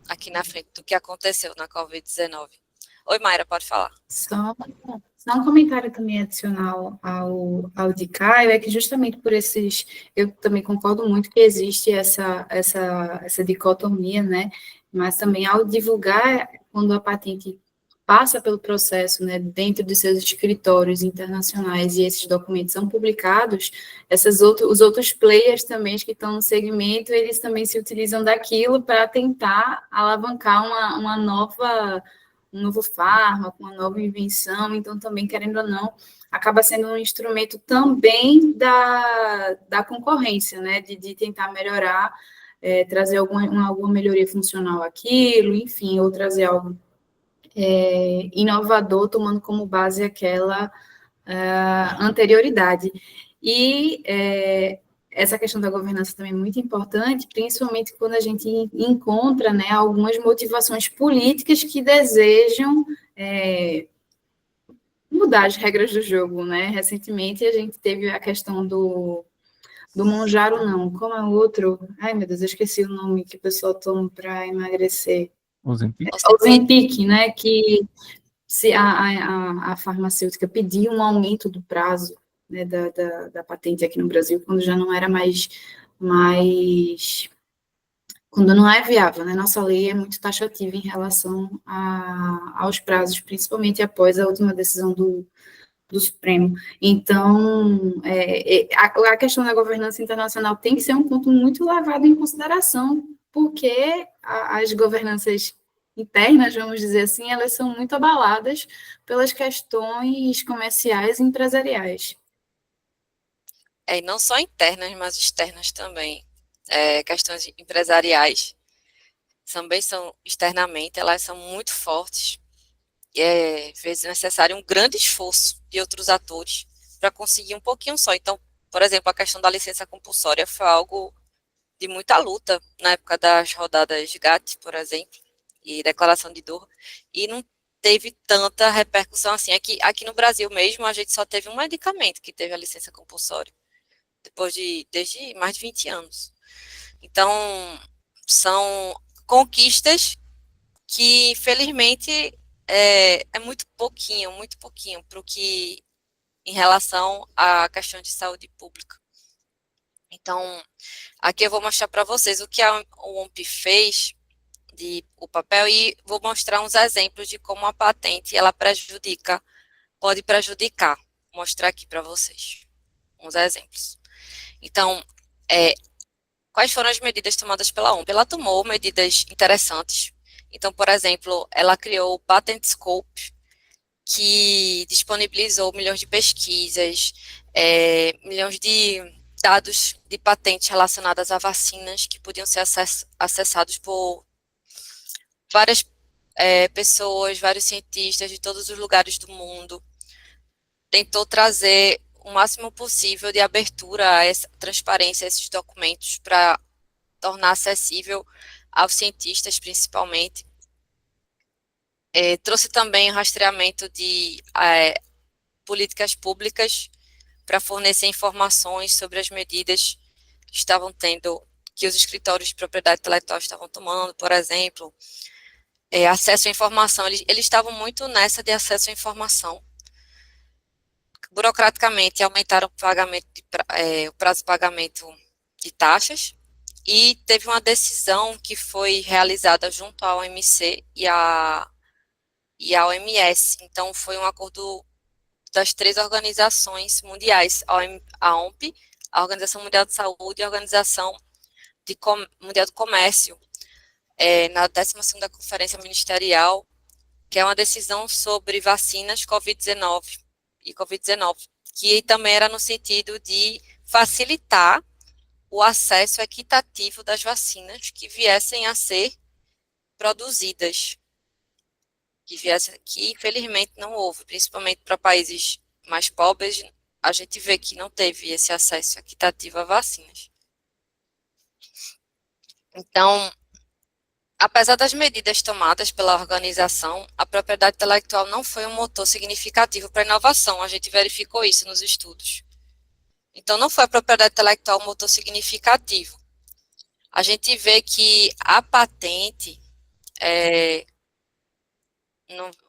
aqui na frente do que aconteceu na Covid-19. Oi, Mayra, pode falar. Só um comentário também adicional ao de Caio, é que justamente por eu também concordo muito que existe essa dicotomia, né? Mas também ao divulgar, quando a patente passa pelo processo, né, dentro de seus escritórios internacionais e esses documentos são publicados, os outros players também que estão no segmento, eles também se utilizam daquilo para tentar alavancar um novo fármaco, uma nova invenção, então também, querendo ou não, acaba sendo um instrumento também da concorrência, né, de tentar melhorar, trazer alguma melhoria funcional àquilo, enfim, ou trazer algo inovador, tomando como base aquela anterioridade. E essa questão da governança também é muito importante, principalmente quando a gente encontra, né, algumas motivações políticas que desejam mudar as regras do jogo, né? Recentemente a gente teve a questão do Monjaro, não, como é o outro? Ai, meu Deus, eu esqueci o nome que o pessoal toma para emagrecer. Ozempic, né? Que se a farmacêutica pedir um aumento do prazo, né, da patente aqui no Brasil, quando já não era mais quando não é viável, né? Nossa lei é muito taxativa em relação aos prazos, principalmente após a última decisão do Supremo. Então, a questão da governança internacional tem que ser um ponto muito levado em consideração, porque as governanças internas, vamos dizer assim, elas são muito abaladas pelas questões comerciais e empresariais. E não só internas, mas externas também. Questões empresariais também são externamente, elas são muito fortes. E às vezes é necessário um grande esforço de outros atores para conseguir um pouquinho só. Então, por exemplo, a questão da licença compulsória foi algo de muita luta na época das rodadas GATT, por exemplo, e declaração de Doha, e não teve tanta repercussão assim. Aqui no Brasil mesmo, a gente só teve um medicamento que teve a licença compulsória, desde mais de 20 anos. Então, são conquistas que, felizmente, é muito pouquinho para o que, em relação à questão de saúde pública. Então, aqui eu vou mostrar para vocês o que a OMP fez o papel e vou mostrar uns exemplos de como a patente ela pode prejudicar. Vou mostrar aqui para vocês uns exemplos. Então, quais foram as medidas tomadas pela OMP? Ela tomou medidas interessantes. Então, por exemplo, ela criou o Patent Scope, que disponibilizou milhões de pesquisas, milhões de dados de patentes relacionadas a vacinas que podiam ser acessados por várias pessoas, vários cientistas de todos os lugares do mundo. Tentou trazer o máximo possível de abertura a essa transparência, a esses documentos, para tornar acessível aos cientistas, principalmente. Trouxe também o rastreamento de políticas públicas para fornecer informações sobre as medidas que estavam tendo, que os escritórios de propriedade intelectual estavam tomando, por exemplo, acesso à informação. Eles estavam muito nessa de acesso à informação. Burocraticamente, aumentaram o prazo de pagamento de taxas, e teve uma decisão que foi realizada junto à OMC e à OMS. Então, foi um acordo das 3 organizações mundiais, a OMP, a Organização Mundial de Saúde e a Organização Mundial do Comércio, na 12ª Conferência Ministerial, que é uma decisão sobre vacinas Covid-19 e Covid-19, que também era no sentido de facilitar o acesso equitativo das vacinas que viessem a ser produzidas, que infelizmente não houve, principalmente para países mais pobres, a gente vê que não teve esse acesso equitativo a vacinas. Então, apesar das medidas tomadas pela organização, a propriedade intelectual não foi um motor significativo para a inovação, a gente verificou isso nos estudos. Então, não foi a propriedade intelectual um motor significativo. A gente vê que a patente,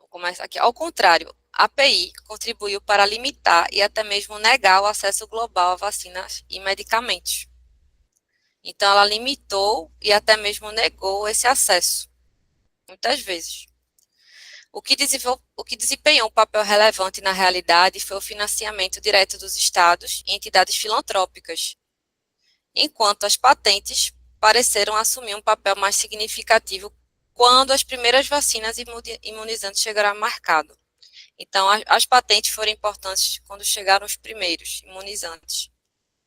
começa aqui, ao contrário, a API contribuiu para limitar e até mesmo negar o acesso global a vacinas e medicamentos. Então, ela limitou e até mesmo negou esse acesso, muitas vezes. O que desempenhou um papel relevante na realidade foi o financiamento direto dos estados e entidades filantrópicas, enquanto as patentes pareceram assumir um papel mais significativo quando as primeiras vacinas imunizantes chegaram ao mercado. Então, as patentes foram importantes quando chegaram os primeiros imunizantes,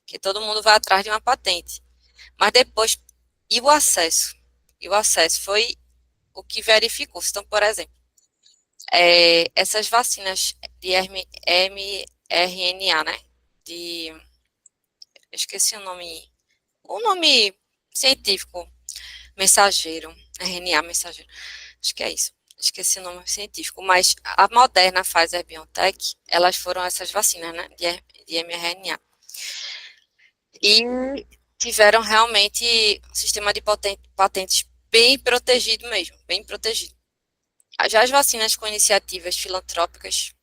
que todo mundo vai atrás de uma patente. Mas depois, e o acesso? E o acesso foi o que verificou. Então, por exemplo, essas vacinas de mRNA, né? Eu esqueci o nome científico, mensageiro, RNA mensageiro, acho que é isso. Esqueci o nome científico, mas a Moderna, Pfizer, BioNTech, elas foram essas vacinas, né, de mRNA. E tiveram realmente um sistema de patentes bem protegido mesmo, bem protegido. Já as vacinas com iniciativas filantrópicas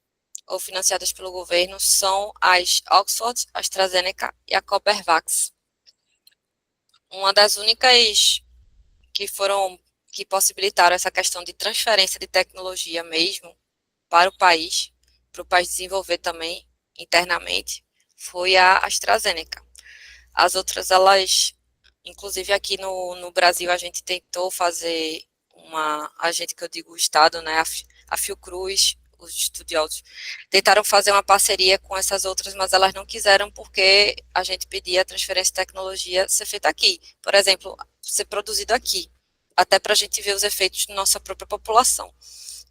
ou financiadas pelo governo são as Oxford, AstraZeneca e a Cobervax. Uma das únicas que possibilitaram essa questão de transferência de tecnologia mesmo para o país desenvolver também internamente, foi a AstraZeneca. As outras, inclusive aqui no Brasil, a gente tentou fazer a gente que eu digo o Estado, né, a Fiocruz, os estudiosos, tentaram fazer uma parceria com essas outras, mas elas não quiseram porque a gente pedia a transferência de tecnologia ser feita aqui. Por exemplo, ser produzido aqui, até para a gente ver os efeitos na nossa própria população.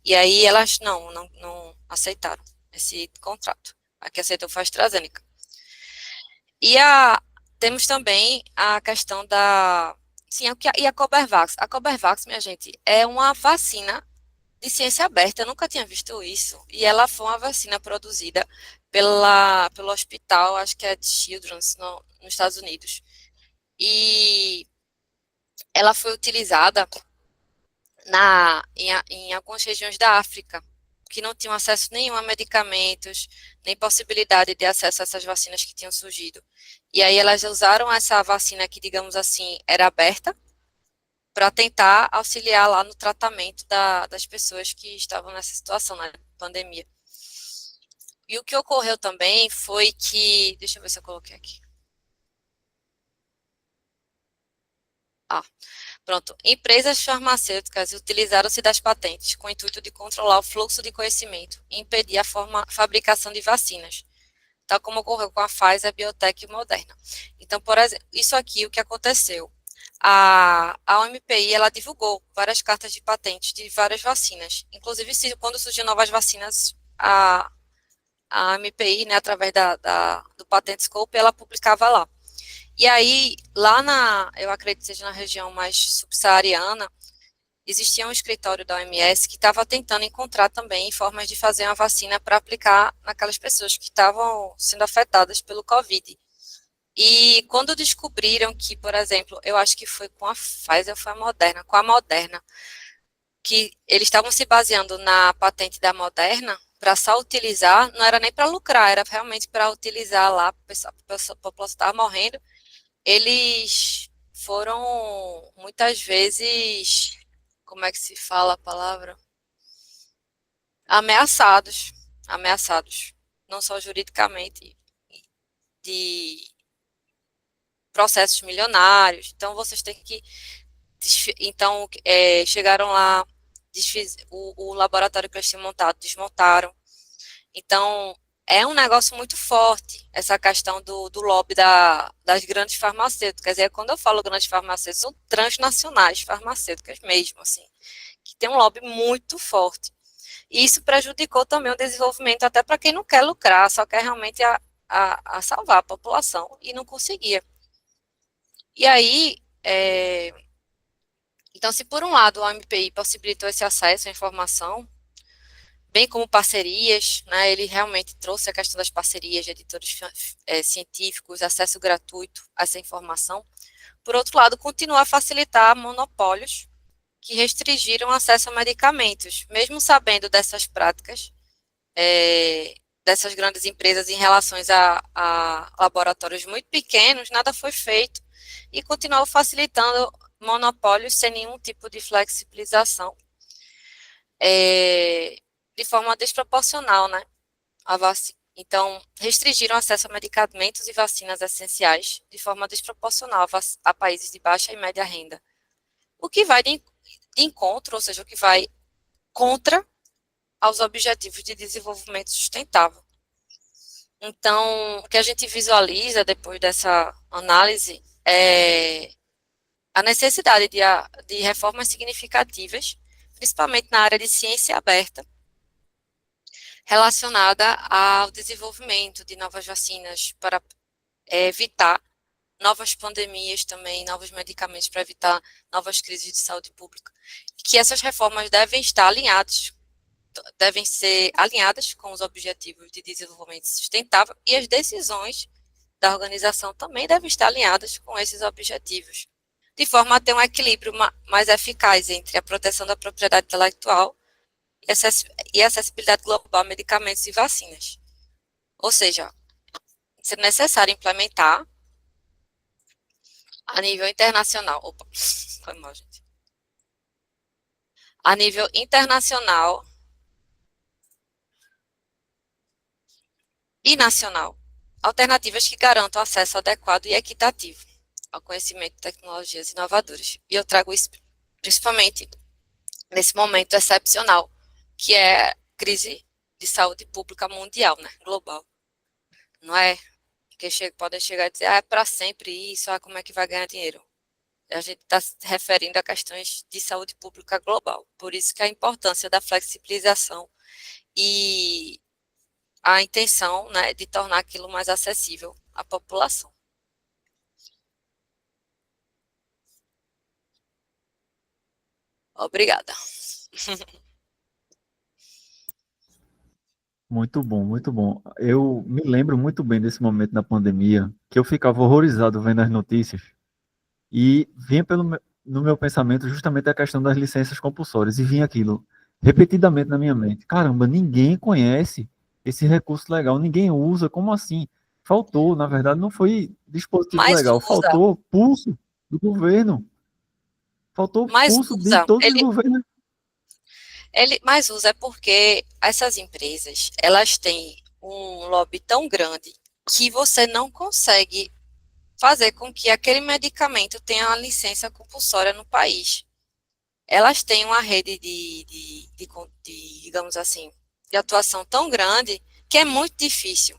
E aí elas não aceitaram esse contrato. A que aceitou foi a AstraZeneca. E a Temos também a questão da... Sim, e a Cobervax? A Cobervax, minha gente, é uma vacina de ciência aberta. Eu nunca tinha visto isso. E ela foi uma vacina produzida pelo hospital, acho que é de Children's, nos Estados Unidos. E ela foi utilizada em algumas regiões da África, que não tinham acesso nenhum a medicamentos, nem possibilidade de acesso a essas vacinas que tinham surgido. E aí elas usaram essa vacina que, digamos assim, era aberta, para tentar auxiliar lá no tratamento das pessoas que estavam nessa situação, na pandemia. E o que ocorreu também foi que, deixa eu ver se eu coloquei aqui. Pronto. Empresas farmacêuticas utilizaram-se das patentes com o intuito de controlar o fluxo de conhecimento e impedir a fabricação de vacinas, tal como ocorreu com a Pfizer, a Biotech e Moderna. Então, por exemplo, isso aqui, o que aconteceu? A OMPI, ela divulgou várias cartas de patentes de várias vacinas. Inclusive, quando surgiam novas vacinas, a OMPI, né, através do Patent Scope, ela publicava lá. E aí, eu acredito que seja na região mais subsaariana, existia um escritório da OMS que estava tentando encontrar também formas de fazer uma vacina para aplicar naquelas pessoas que estavam sendo afetadas pelo Covid. E quando descobriram que, por exemplo, eu acho que foi com a Pfizer ou foi a Moderna, com a Moderna, que eles estavam se baseando na patente da Moderna para só utilizar, não era nem para lucrar, era realmente para utilizar lá, a população estava morrendo, eles foram muitas vezes, como é que se fala a palavra? Ameaçados, não só juridicamente, de processos milionários. Então, vocês têm que... Então, chegaram lá, o laboratório que eles tinham montado, desmontaram. Então, é um negócio muito forte, essa questão do lobby das grandes farmacêuticas. E quando eu falo grandes farmacêuticas, são transnacionais farmacêuticas mesmo, assim, que tem um lobby muito forte. E isso prejudicou também o desenvolvimento, até para quem não quer lucrar, só quer realmente a salvar a população, e não conseguia. E aí, então, se por um lado a MPI possibilitou esse acesso à informação, bem como parcerias, né, ele realmente trouxe a questão das parcerias de editores científicos, acesso gratuito a essa informação. Por outro lado, continua a facilitar monopólios que restringiram o acesso a medicamentos, mesmo sabendo dessas práticas, dessas grandes empresas em relação a laboratórios muito pequenos, nada foi feito e continuou facilitando monopólios sem nenhum tipo de flexibilização, de forma desproporcional, né, a vacina. Então, restringiram o acesso a medicamentos e vacinas essenciais de forma desproporcional a países de baixa e média renda, o que vai de encontro, ou seja, o que vai contra aos objetivos de desenvolvimento sustentável. Então, o que a gente visualiza depois dessa análise é a necessidade de reformas significativas, principalmente na área de ciência aberta, relacionada ao desenvolvimento de novas vacinas para evitar novas pandemias também, novos medicamentos para evitar novas crises de saúde pública. E que essas reformas devem ser alinhadas com os objetivos de desenvolvimento sustentável e as decisões da organização também devem estar alinhadas com esses objetivos, de forma a ter um equilíbrio mais eficaz entre a proteção da propriedade intelectual e acessibilidade global a medicamentos e vacinas. Ou seja, é necessário implementar a nível internacional, foi mal, gente. A nível internacional e nacional, alternativas que garantam acesso adequado e equitativo ao conhecimento de tecnologias inovadoras. E eu trago isso principalmente nesse momento excepcional, que é a crise de saúde pública mundial, né, global. Não é que podem chegar e dizer, é para sempre isso, como é que vai ganhar dinheiro? A gente está se referindo a questões de saúde pública global. Por isso que a importância da flexibilização e a intenção, né, de tornar aquilo mais acessível à população. Obrigada. Muito bom, muito bom. Eu me lembro muito bem desse momento da pandemia, que eu ficava horrorizado vendo as notícias e vinha no meu pensamento justamente a questão das licenças compulsórias e vinha aquilo repetidamente na minha mente. Caramba, ninguém conhece esse recurso legal, ninguém usa, como assim? Faltou, na verdade, não foi dispositivo Mas legal, usa, faltou pulso do governo, faltou mas pulso de usa. todos os governos. Mas usa é porque essas empresas, elas têm um lobby tão grande que você não consegue fazer com que aquele medicamento tenha uma licença compulsória no país. Elas têm uma rede digamos assim, de atuação tão grande que é muito difícil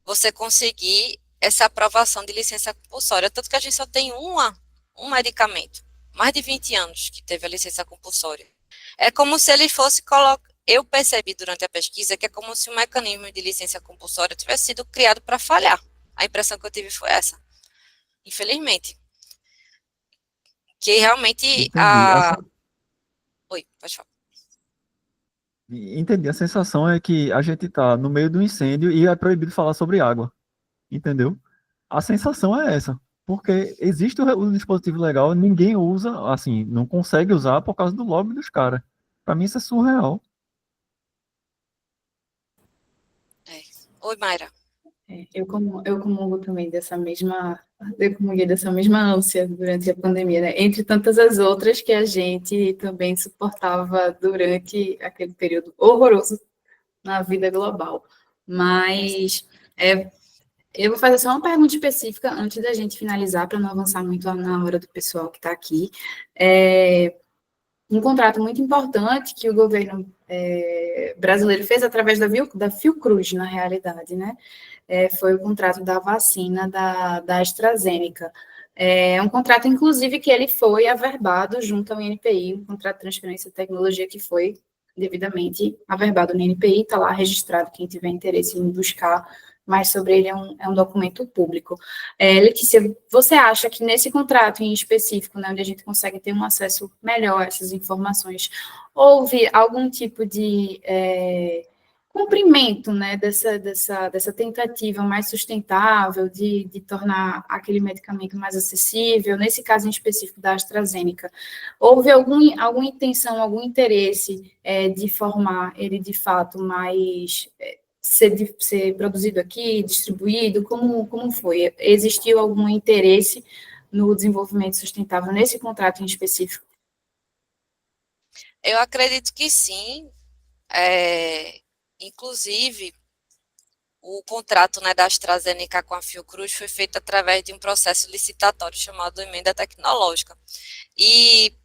você conseguir essa aprovação de licença compulsória. Tanto que a gente só tem um medicamento, mais de 20 anos que teve a licença compulsória. É como se ele fosse colocar. Eu percebi durante a pesquisa que é como se o mecanismo de licença compulsória tivesse sido criado para falhar. A impressão que eu tive foi essa, infelizmente. Que realmente Entendi. Oi, pode falar. Entendi. A sensação é que a gente está no meio do incêndio e é proibido falar sobre água. Entendeu? A sensação é essa. Porque existe o dispositivo legal, ninguém usa, assim, não consegue usar por causa do lobby dos caras. Pra mim isso é surreal. É. Oi, Mayra. Eu comungo também eu comunguei dessa mesma ânsia durante a pandemia, né? Entre tantas as outras que a gente também suportava durante aquele período horroroso na vida global. Mas eu vou fazer só uma pergunta específica antes da gente finalizar, para não avançar muito na hora do pessoal que está aqui. Um contrato muito importante que o governo brasileiro fez através da Fiocruz, na realidade, né? Foi o contrato da vacina da AstraZeneca. É um contrato, inclusive, que ele foi averbado junto ao INPI, um contrato de transferência de tecnologia que foi devidamente averbado no INPI, está lá registrado, quem tiver interesse em buscar mais sobre ele, é um documento público. Letícia, você acha que nesse contrato em específico, né, onde a gente consegue ter um acesso melhor a essas informações, houve algum tipo de cumprimento, né, dessa tentativa mais sustentável de tornar aquele medicamento mais acessível, nesse caso em específico da AstraZeneca, houve alguma intenção, algum interesse de formar ele de fato mais ser produzido aqui, distribuído, como foi? Existiu algum interesse no desenvolvimento sustentável nesse contrato em específico? Eu acredito que sim. Inclusive, o contrato, né, da AstraZeneca com a Fiocruz foi feito através de um processo licitatório chamado emenda tecnológica. E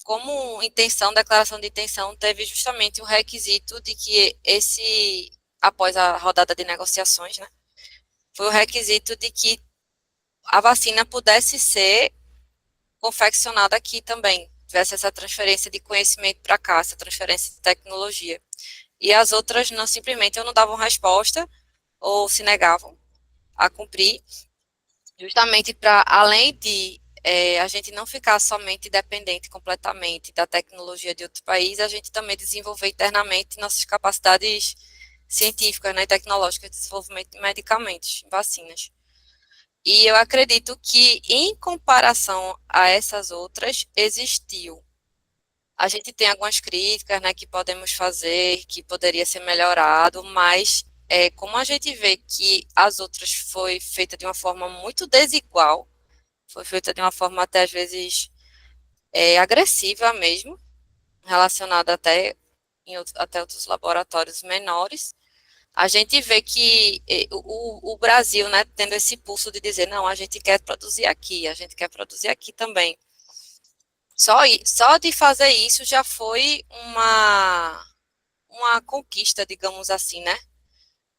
como intenção, declaração de intenção, teve justamente o requisito de que após a rodada de negociações, né, foi o requisito de que a vacina pudesse ser confeccionada aqui também, tivesse essa transferência de conhecimento para cá, essa transferência de tecnologia. E as outras não simplesmente não davam resposta ou se negavam a cumprir, justamente para, além de a gente não ficar somente dependente completamente da tecnologia de outro país, a gente também desenvolver internamente nossas capacidades científicas, né, e tecnológicas de desenvolvimento de medicamentos, vacinas. E eu acredito que, em comparação a essas outras, existiu. A gente tem algumas críticas, né, que podemos fazer, que poderia ser melhorado, mas como a gente vê que as outras foi feita de uma forma muito desigual, foi feita de uma forma até às vezes agressiva mesmo, relacionada até outros laboratórios menores, a gente vê que o Brasil, né, tendo esse pulso de dizer, não, a gente quer produzir aqui, a gente quer produzir aqui também. Só de fazer isso já foi uma conquista, digamos assim, né?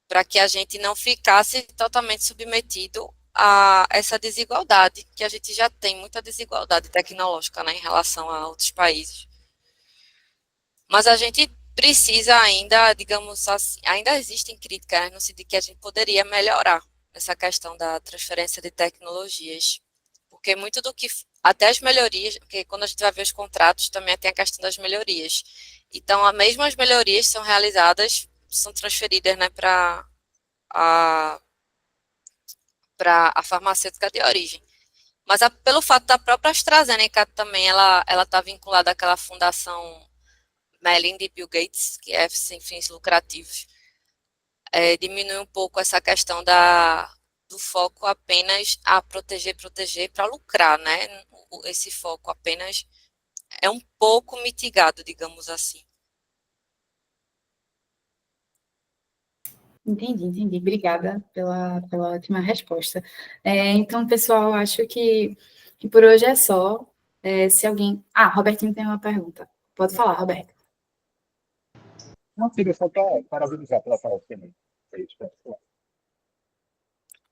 Para que a gente não ficasse totalmente submetido a essa desigualdade, que a gente já tem muita desigualdade tecnológica, né, em relação a outros países. Mas a gente precisa ainda, digamos assim, ainda existem críticas no sentido que a gente poderia melhorar essa questão da transferência de tecnologias, porque muito do que até as melhorias, porque quando a gente vai ver os contratos, também tem a questão das melhorias. Então, as mesmas melhorias são realizadas, são transferidas, né, a, para a farmacêutica de origem. Mas pelo fato da própria AstraZeneca também, ela está vinculada àquela fundação Melinda e Bill Gates, que é sem fins lucrativos, diminui um pouco essa questão do foco apenas a proteger para lucrar, né? Esse foco apenas é um pouco mitigado, digamos assim. Entendi. Obrigada pela ótima resposta. Então, pessoal, acho que por hoje é só. Se alguém... Ah, Robertinho tem uma pergunta. Pode falar, Roberto. Não, filho, só para parabenizar pela fala também. É isso,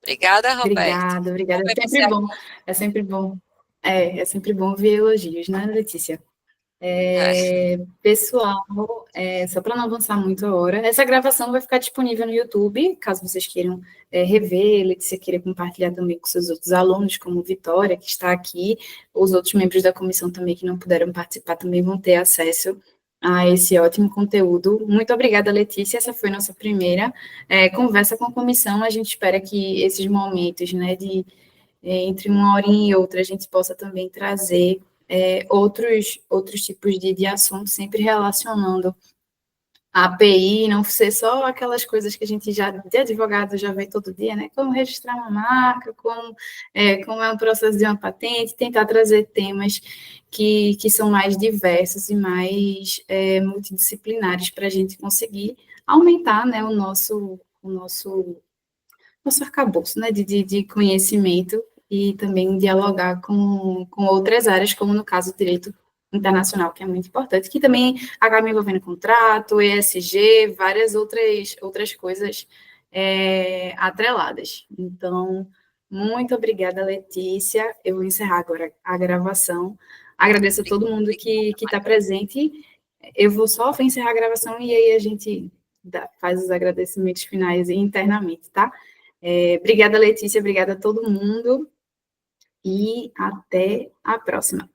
Obrigada, Roberto. Obrigada. É sempre bom. É sempre bom. É sempre bom ver elogios, né, Letícia? Pessoal, só para não avançar muito a hora, essa gravação vai ficar disponível no YouTube, caso vocês queiram rever, Letícia queira compartilhar também com seus outros alunos, como Vitória, que está aqui, os outros membros da comissão também que não puderam participar também vão ter acesso a esse ótimo conteúdo. Muito obrigada, Letícia, essa foi nossa primeira conversa com a comissão, a gente espera que esses momentos, né, entre uma hora e outra, a gente possa também trazer outros tipos de assuntos, sempre relacionando a API, não ser só aquelas coisas que a gente já, de advogado, já vê todo dia, né? Como registrar uma marca, como é um processo de uma patente, tentar trazer temas que são mais diversos e mais multidisciplinares para a gente conseguir aumentar, né, o nosso arcabouço, né, de conhecimento e também dialogar com outras áreas, como no caso do direito internacional, que é muito importante, que também acaba envolvendo contrato, ESG, várias outras coisas atreladas. Então, muito obrigada, Letícia. Eu vou encerrar agora a gravação. Agradeço a todo mundo que está presente. Eu vou só encerrar a gravação e aí a gente faz os agradecimentos finais internamente, tá? Obrigada, Letícia, obrigada a todo mundo e até a próxima.